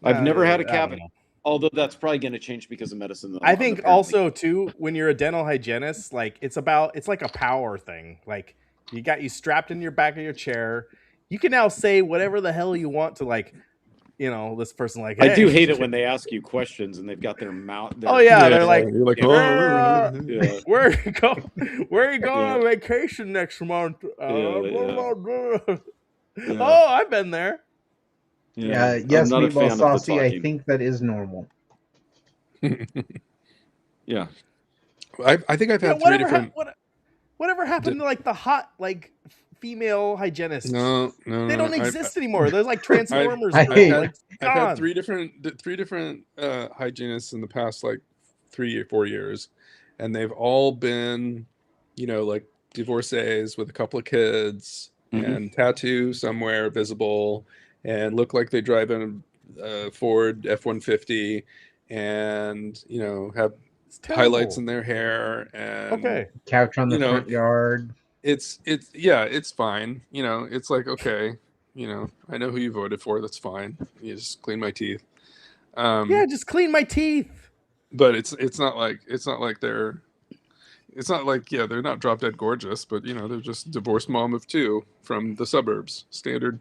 I've never had a cavity. Although that's probably going to change because of medicine. I think also too, when you're a dental hygienist, like it's like a power thing. Like you got you strapped in your back of your chair. You can now say whatever the hell you want to, like, you know, this person, like, hey. I do hate it when they ask you questions and they've got their mouth. They're like, you're like, where are you going on vacation next month? Oh, I've been there. Yes, Meatball Saucy, I think that is normal. Yeah. I think I've had three different... Whatever happened to, like, the hot, like, female hygienists? No. They don't exist anymore. There's, like, Transformers. I've had three different hygienists in the past, like, 3 or 4 years. And they've all been, you know, like, divorcees with a couple of kids and tattoo somewhere visible, and look like they drive in a Ford F-150 and, you know, have highlights in their hair and couch on the front yard. It's fine. You know, it's like, okay, you know, I know who you voted for. That's fine. You just clean my teeth. Just clean my teeth. But it's not like they're not drop dead gorgeous, but you know, they're just divorced mom of two from the suburbs, standard.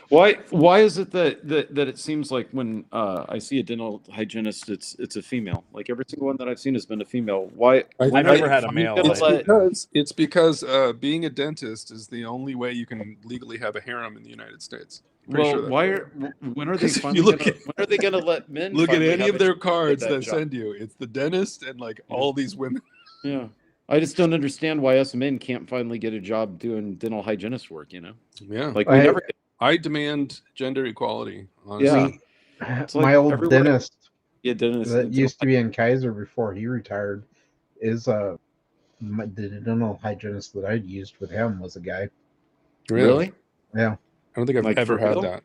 Why is it that it seems like when I see a dental hygienist, it's a female? Like every single one that I've seen has been a female. Why? I've never had a male. It's because being a dentist is the only way you can legally have a harem in the United States. When are they going to let men look at any of their cards that send you? It's the dentist and like all these women. Yeah. I just don't understand why us men can't finally get a job doing dental hygienist work, you know? Yeah. Like we never get. I demand gender equality, honestly. Yeah. My old dentist dentist that used to be in Kaiser before he retired is the dental hygienist that I'd used with him was a guy. Really? Yeah. I don't think I've ever had that.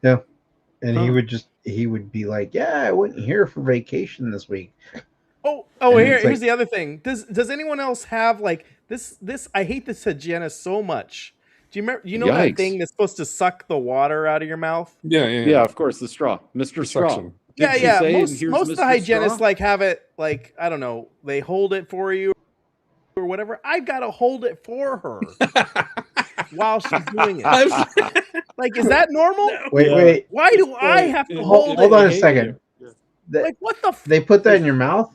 Yeah. And he would be like, yeah, I went here for vacation this week. Here's the other thing. Does anyone else have like this? I hate this hygienist so much. Do you remember? You know that thing that's supposed to suck the water out of your mouth? Yeah. Of course, the straw, Mr. Straw. Most of the hygienists like have it like, I don't know. They hold it for you or whatever. I've got to hold it for her while she's doing it. Like, is that normal? Wait. Why do I have to hold it? Hold on a second. Like, what the? They put that in your mouth?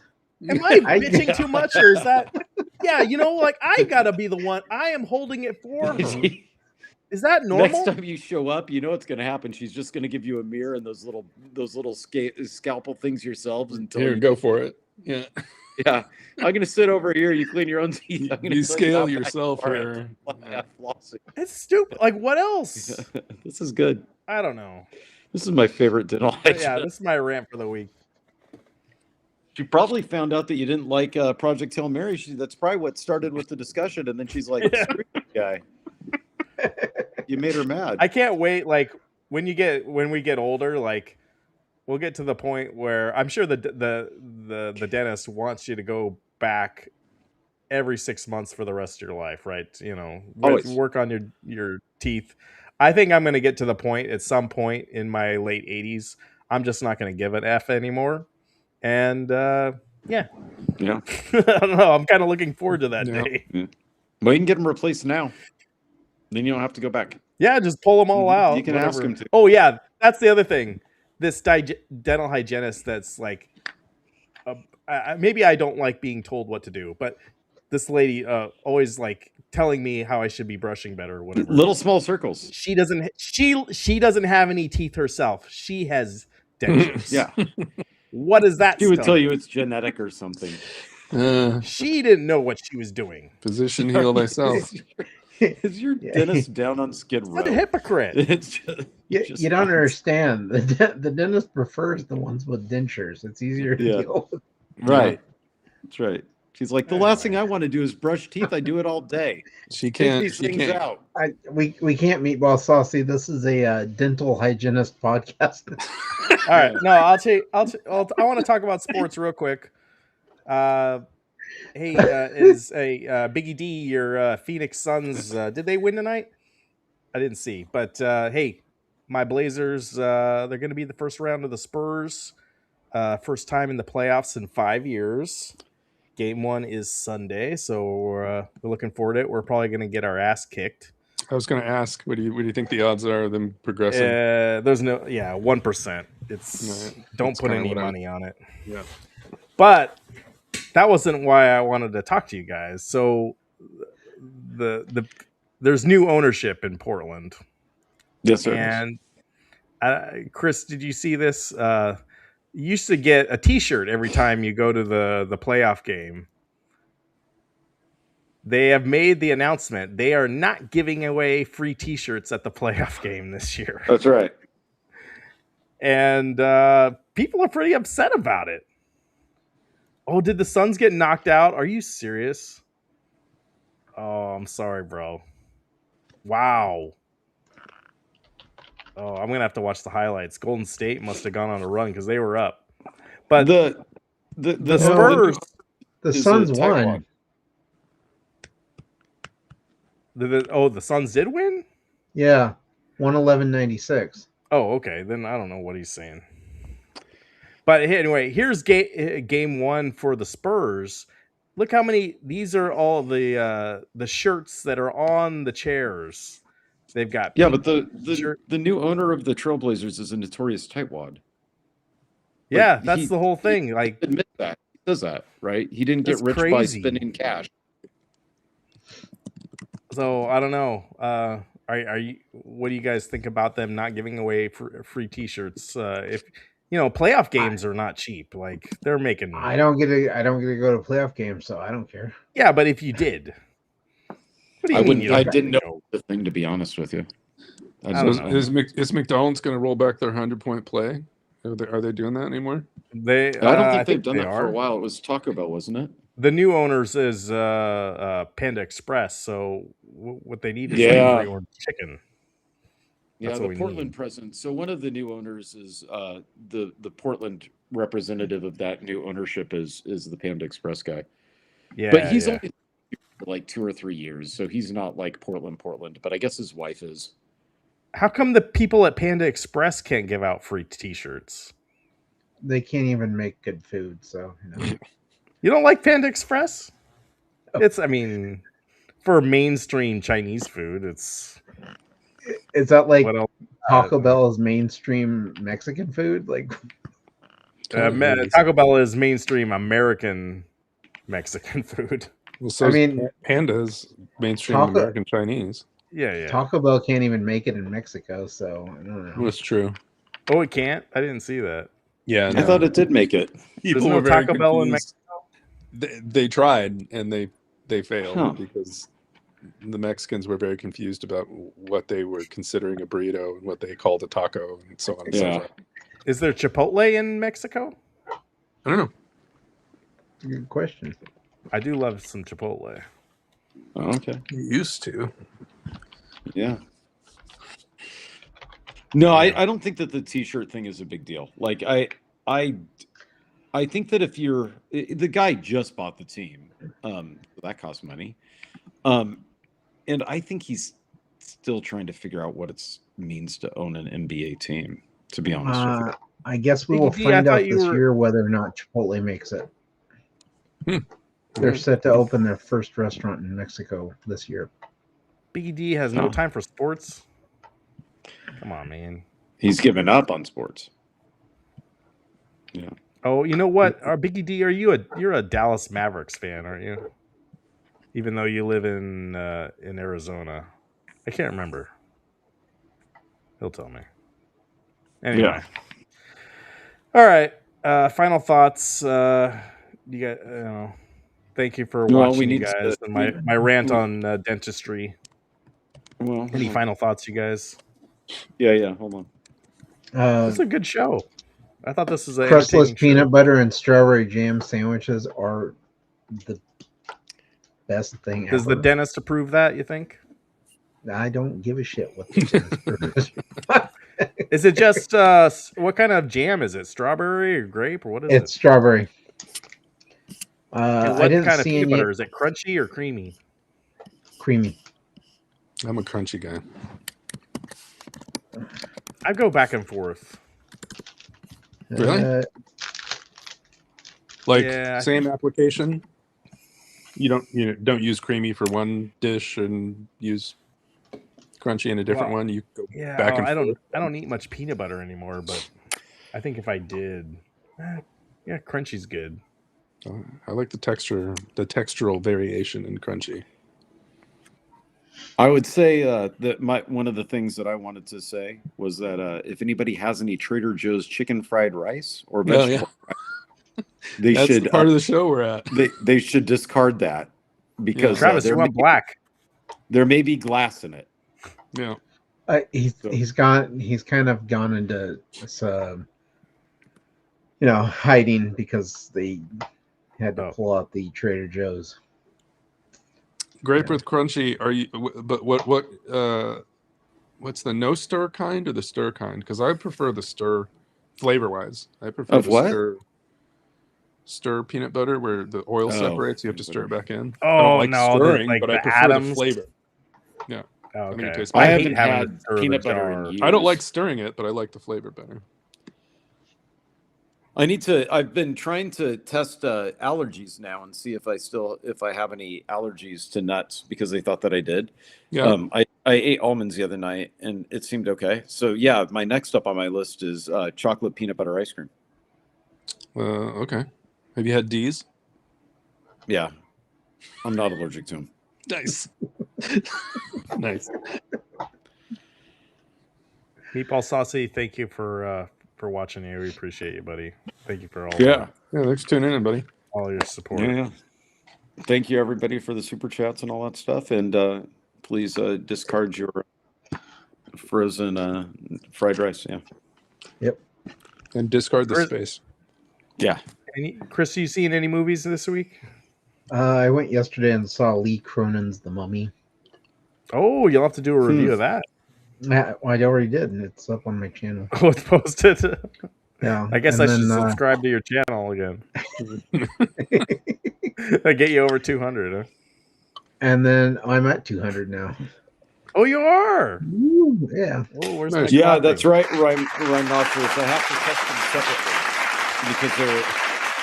Am I bitching too much, or is that? Yeah, you know, like I gotta be the one. I am holding it for her. Is that normal? Next time you show up, you know what's going to happen. She's just going to give you a mirror and those little scalpel things yourselves until you go for it. Yeah. I'm going to sit over here. You clean your own teeth. You scale yourself here. It's stupid. Like, what else? This is good. I don't know. This is my favorite dental hygienist. Yeah, this is my rant for the week. She probably found out that you didn't like Project Hail Mary. That's probably what started with the discussion. And then she's like, screw this guy. You made her mad. I can't wait. Like when we get older, like we'll get to the point where I'm sure the dentist wants you to go back every 6 months for the rest of your life, right? You know, work on your teeth. I think I'm going to get to the point at some point in my late 80s. I'm just not going to give an F anymore. And yeah. Yeah. I don't know. I'm kind of looking forward to that day. Yeah. Well, you can get them replaced now. Then you don't have to go back. Yeah, just pull them all out. You can ask them to. Oh, yeah. That's the other thing. This dental hygienist that's like, maybe I don't like being told what to do, but this lady always like telling me how I should be brushing better or whatever. Little small circles. She doesn't have any teeth herself. She has dentures. Yeah. What is that? She would tell you it's genetic or something. She didn't know what she was doing. Physician, heal thyself. Is your dentist down on Skid Row? What a hypocrite. It's just you don't understand. The dentist prefers the ones with dentures. It's easier to deal with. Right. That's right. She's like, the last thing I want to do is brush teeth. I do it all day. She Take can't. these She things can't. out. We can't Meatball Saucy. This is a dental hygienist podcast. All right. No, I want to talk about sports real quick. Hey, is Biggie D, your Phoenix Suns, did they win tonight? I didn't see. But hey, my Blazers, they're going to be the first round of the Spurs. First time in the playoffs in 5 years. Game 1 is Sunday, so we're looking forward to it. We're probably going to get our ass kicked. I was going to ask, what do you think the odds are of them progressing? There's 1%. Don't put any money on it. Yeah. But that wasn't why I wanted to talk to you guys. So there's new ownership in Portland. Yes, sir. And Chris, did you see this? You used to get a T-shirt every time you go to the playoff game. They have made the announcement they are not giving away free T-shirts at the playoff game this year. That's right. And people are pretty upset about it. Oh, did the Suns get knocked out? Are you serious? Oh, I'm sorry, bro. Wow. Oh, I'm gonna have to watch the highlights. Golden State must have gone on a run because they were up. But the Spurs, the Suns won. The Suns did win? Yeah, 111-96. Oh, okay. Then I don't know what he's saying. But anyway, here's game 1 for the Spurs. Look how many. These are all the shirts that are on the chairs. They've got but the new owner of the Trailblazers is a notorious tightwad. Yeah, that's the whole thing. Like, admit that he does that, right? He didn't get rich by spending cash. So I don't know. Are you? What do you guys think about them not giving away free T-shirts? If playoff games are not cheap. Like they're making. I don't get to go to playoff games, so I don't care. Yeah, but if you did, what do you mean? I didn't know the thing, to be honest with you. Is McDonald's going to roll back their 100-point play? Are they doing that anymore? I don't think they've done that for a while. It was Taco Bell, wasn't it? The new owners is Panda Express. So what they need is free orange chicken. That's the Portland president. So one of the new owners is the Portland representative of that new ownership is the Panda Express guy. Yeah, but he's only for like 2 or 3 years, so he's not like Portland. But I guess his wife is. How come the people at Panda Express can't give out free T-shirts? They can't even make good food, so You don't like Panda Express? It's, for mainstream Chinese food, it's. Is that like Taco Bell is mainstream Mexican food? Like, Taco Bell is mainstream American Mexican food. Well, so Panda is mainstream American Chinese. Yeah. Taco Bell can't even make it in Mexico, so I don't know. That's true. Oh, it can't? I didn't see that. Yeah, I thought it did make it. There's no Taco Bell in Mexico? They tried, and they failed because the Mexicans were very confused about what they were considering a burrito and what they called a taco and so on and so forth. Is there Chipotle in Mexico? I don't know. That's a good question. I do love some Chipotle. Oh, okay. You used to. Yeah. No, I don't think that the T-shirt thing is a big deal. Like I think that if you're the guy just bought the team, that costs money, and I think he's still trying to figure out what it means to own an NBA team, to be honest with you. I guess we will find out this year whether or not Chipotle makes it. They're set to open their first restaurant in Mexico this year. Biggie D has no time for sports. Come on, man. He's given up on sports. Yeah. Oh, you know what? Biggie D, you're a Dallas Mavericks fan, aren't you? Even though you live in Arizona. I can't remember. He'll tell me. Anyway. Yeah. All right. Final thoughts. You got thank you for watching, you guys. And my rant on dentistry. Well, any final thoughts, you guys? Yeah. Hold on. It's a good show. I thought this was a crustless peanut butter and strawberry jam sandwiches are the best thing Does ever. the dentist approve that, you think? I don't give a shit what the dentist approves. Is it just what kind of jam is it? Strawberry or grape or what is it? It's strawberry. And what I didn't kind of see peanut any butter? Is it crunchy or creamy? creamy. I'm a crunchy guy. I go back and forth. Really? Same application. You don't use creamy for one dish and use crunchy in a different one. You go back and forth. I don't eat much peanut butter anymore, but I think if I did, crunchy's good. I like the textural variation in crunchy. I would say that one of the things that I wanted to say was that if anybody has any Trader Joe's chicken fried rice or vegetable rice, That's the part of the show we're at. They should discard that because Travis, you went black. There may be glass in it. Yeah, he's kind of gone into this, hiding because they had to pull out the Trader Joe's. Grape with crunchy. Are you? But what's the no stir kind or the stir kind? Because I prefer the stir flavor wise. I prefer stir peanut butter where the oil separates. You have to stir it back in. Oh, I don't like no, stirring, like but the I prefer Adams. the flavor. Yeah. Oh, okay. I haven't had peanut butter in years. I don't like stirring it, but I like the flavor better. I've been trying to test allergies now and see if I have any allergies to nuts because they thought that I did. Yeah. I ate almonds the other night and it seemed okay. So yeah, my next up on my list is chocolate peanut butter ice cream. Okay. Have you had D's? Yeah. I'm not allergic to them. Nice. Nice. Meatball Saucy, thank you for watching. We appreciate you, buddy. Thank you for all. Yeah, thanks for tuning in, buddy. All your support. Yeah. Thank you, everybody, for the super chats and all that stuff. And please discard your frozen fried rice. Yeah. Yep. And discard the space. Yeah. Chris, you seen any movies this week? I went yesterday and saw Lee Cronin's The Mummy. Oh, you'll have to do a review of that. I already did, and it's up on my channel. Oh, it's posted. Yeah. I guess I should subscribe to your channel again. I get you over 200, huh? And then I'm at 200 now. Oh, you are? Ooh, yeah. Oh, where's yeah, that's right, Rhinoceros. I have to test them separately because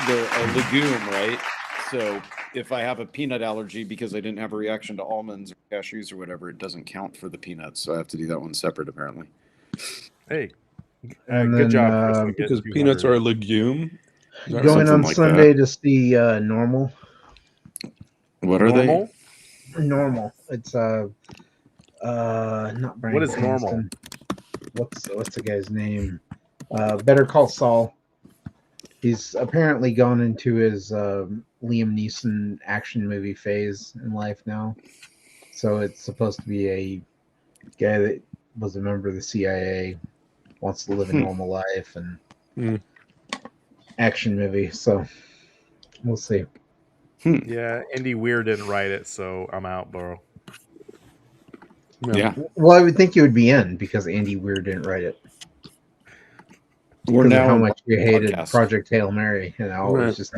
they're a legume, right? So if I have a peanut allergy because I didn't have a reaction to almonds or cashews or whatever, it doesn't count for the peanuts. So I have to do that one separate, apparently. Hey, good job, Chris. Because peanuts are a legume. Going on Sunday to see Normal. What are they? Normal. It's not Bryan What is Cranston. Normal? What's the guy's name? Better Call Saul. He's apparently gone into his Liam Neeson action movie phase in life now. So it's supposed to be a guy that was a member of the CIA, wants to live a normal life, and action movie. So we'll see. Yeah, Andy Weir didn't write it, so I'm out, bro. Yeah. Well, I would think you would be in because Andy Weir didn't write it. We're now how much you hated podcast. Project Hail Mary, it was just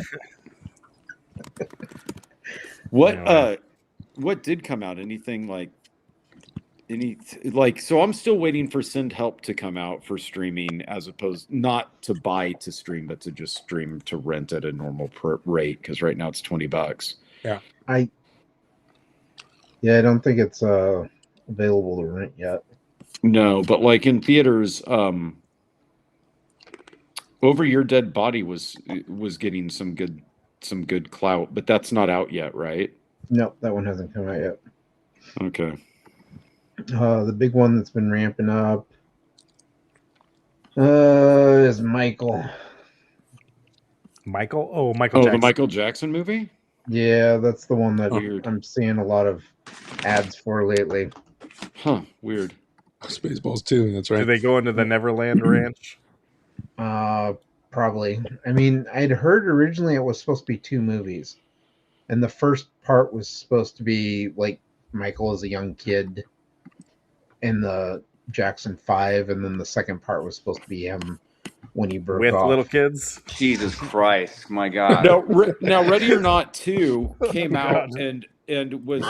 what did come out? Anything like So I'm still waiting for Send Help to come out for streaming, as opposed not to buy to stream, but to just stream to rent at a normal rate, because right now it's $20. Yeah. I don't think it's available to rent yet. No, but like in theaters, Over Your Dead Body was getting some good clout, but that's not out yet, right? No, that one hasn't come out yet. Okay. The big one that's been ramping up is Michael. Michael? Oh, Michael Jackson. The Michael Jackson movie? Yeah, that's the one that Weird. I'm seeing a lot of ads for lately. Huh, weird. Spaceballs too, that's right. Do they go into the Neverland Ranch? Probably. I mean, I'd heard originally it was supposed to be 2 movies. And the first part was supposed to be like Michael as a young kid in the Jackson 5, and then the second part was supposed to be him when he broke with off. little kids. Jesus Christ, my God! Now, Ready or Not 2 came out and was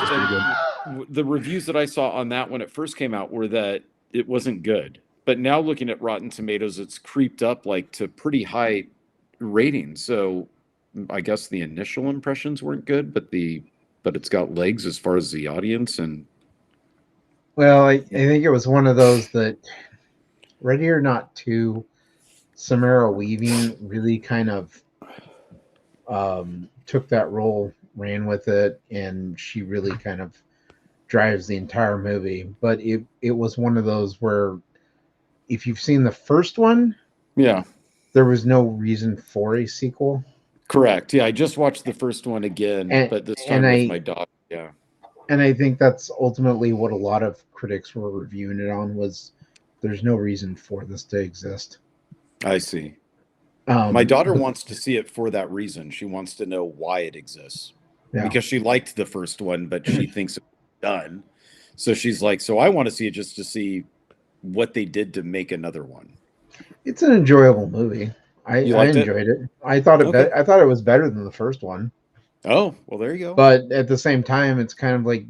the reviews that I saw on that when it first came out were that it wasn't good. But now looking at Rotten Tomatoes, it's creeped up like to pretty high ratings. So I guess the initial impressions weren't good, but it's got legs as far as the audience. And well, I think it was one of those that Ready or Not 2, Samara Weaving really kind of took that role, ran with it, and she really kind of drives the entire movie. But it was one of those where if you've seen the first one, yeah, there was no reason for a sequel. Correct. Yeah, I just watched the first one again, but this time with my daughter. Yeah. And I think that's ultimately what a lot of critics were reviewing it on, was there's no reason for this to exist. I see. My daughter wants to see it for that reason. She wants to know why it exists. Yeah. Because she liked the first one, but she thinks it's done. So she's like, so I want to see it just to see what they did to make another one. It's an enjoyable movie. I enjoyed it. I thought it was better than the first one. Oh, well, there you go. But at the same time, it's kind of like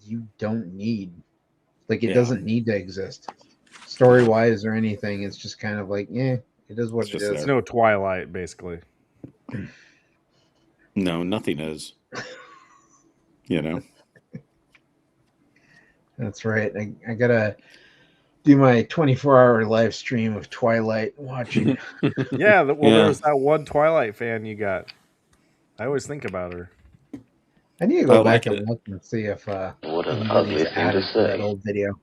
you don't need, like, it doesn't need to exist story-wise or anything. It's just kind of like, it is what it is. It's no Twilight, basically. No, nothing is. You know. That's right. I gotta do my 24-hour live stream of Twilight watching. Yeah, there was that one Twilight fan you got. I always think about her. I need to go back and look and see if what an ugly thing to say. That old video.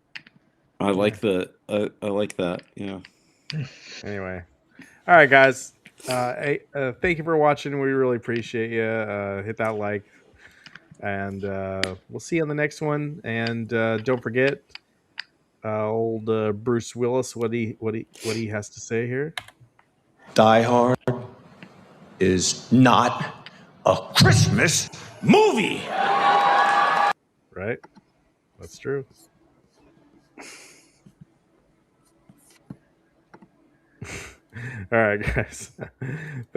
I like I like that. Yeah. Anyway, all right, guys. Thank you for watching. We really appreciate you. Hit that like, and we'll see you on the next one. And don't forget, old Bruce Willis. What he has to say here. Die Hard is not a Christmas movie. Right? That's true. All right, guys.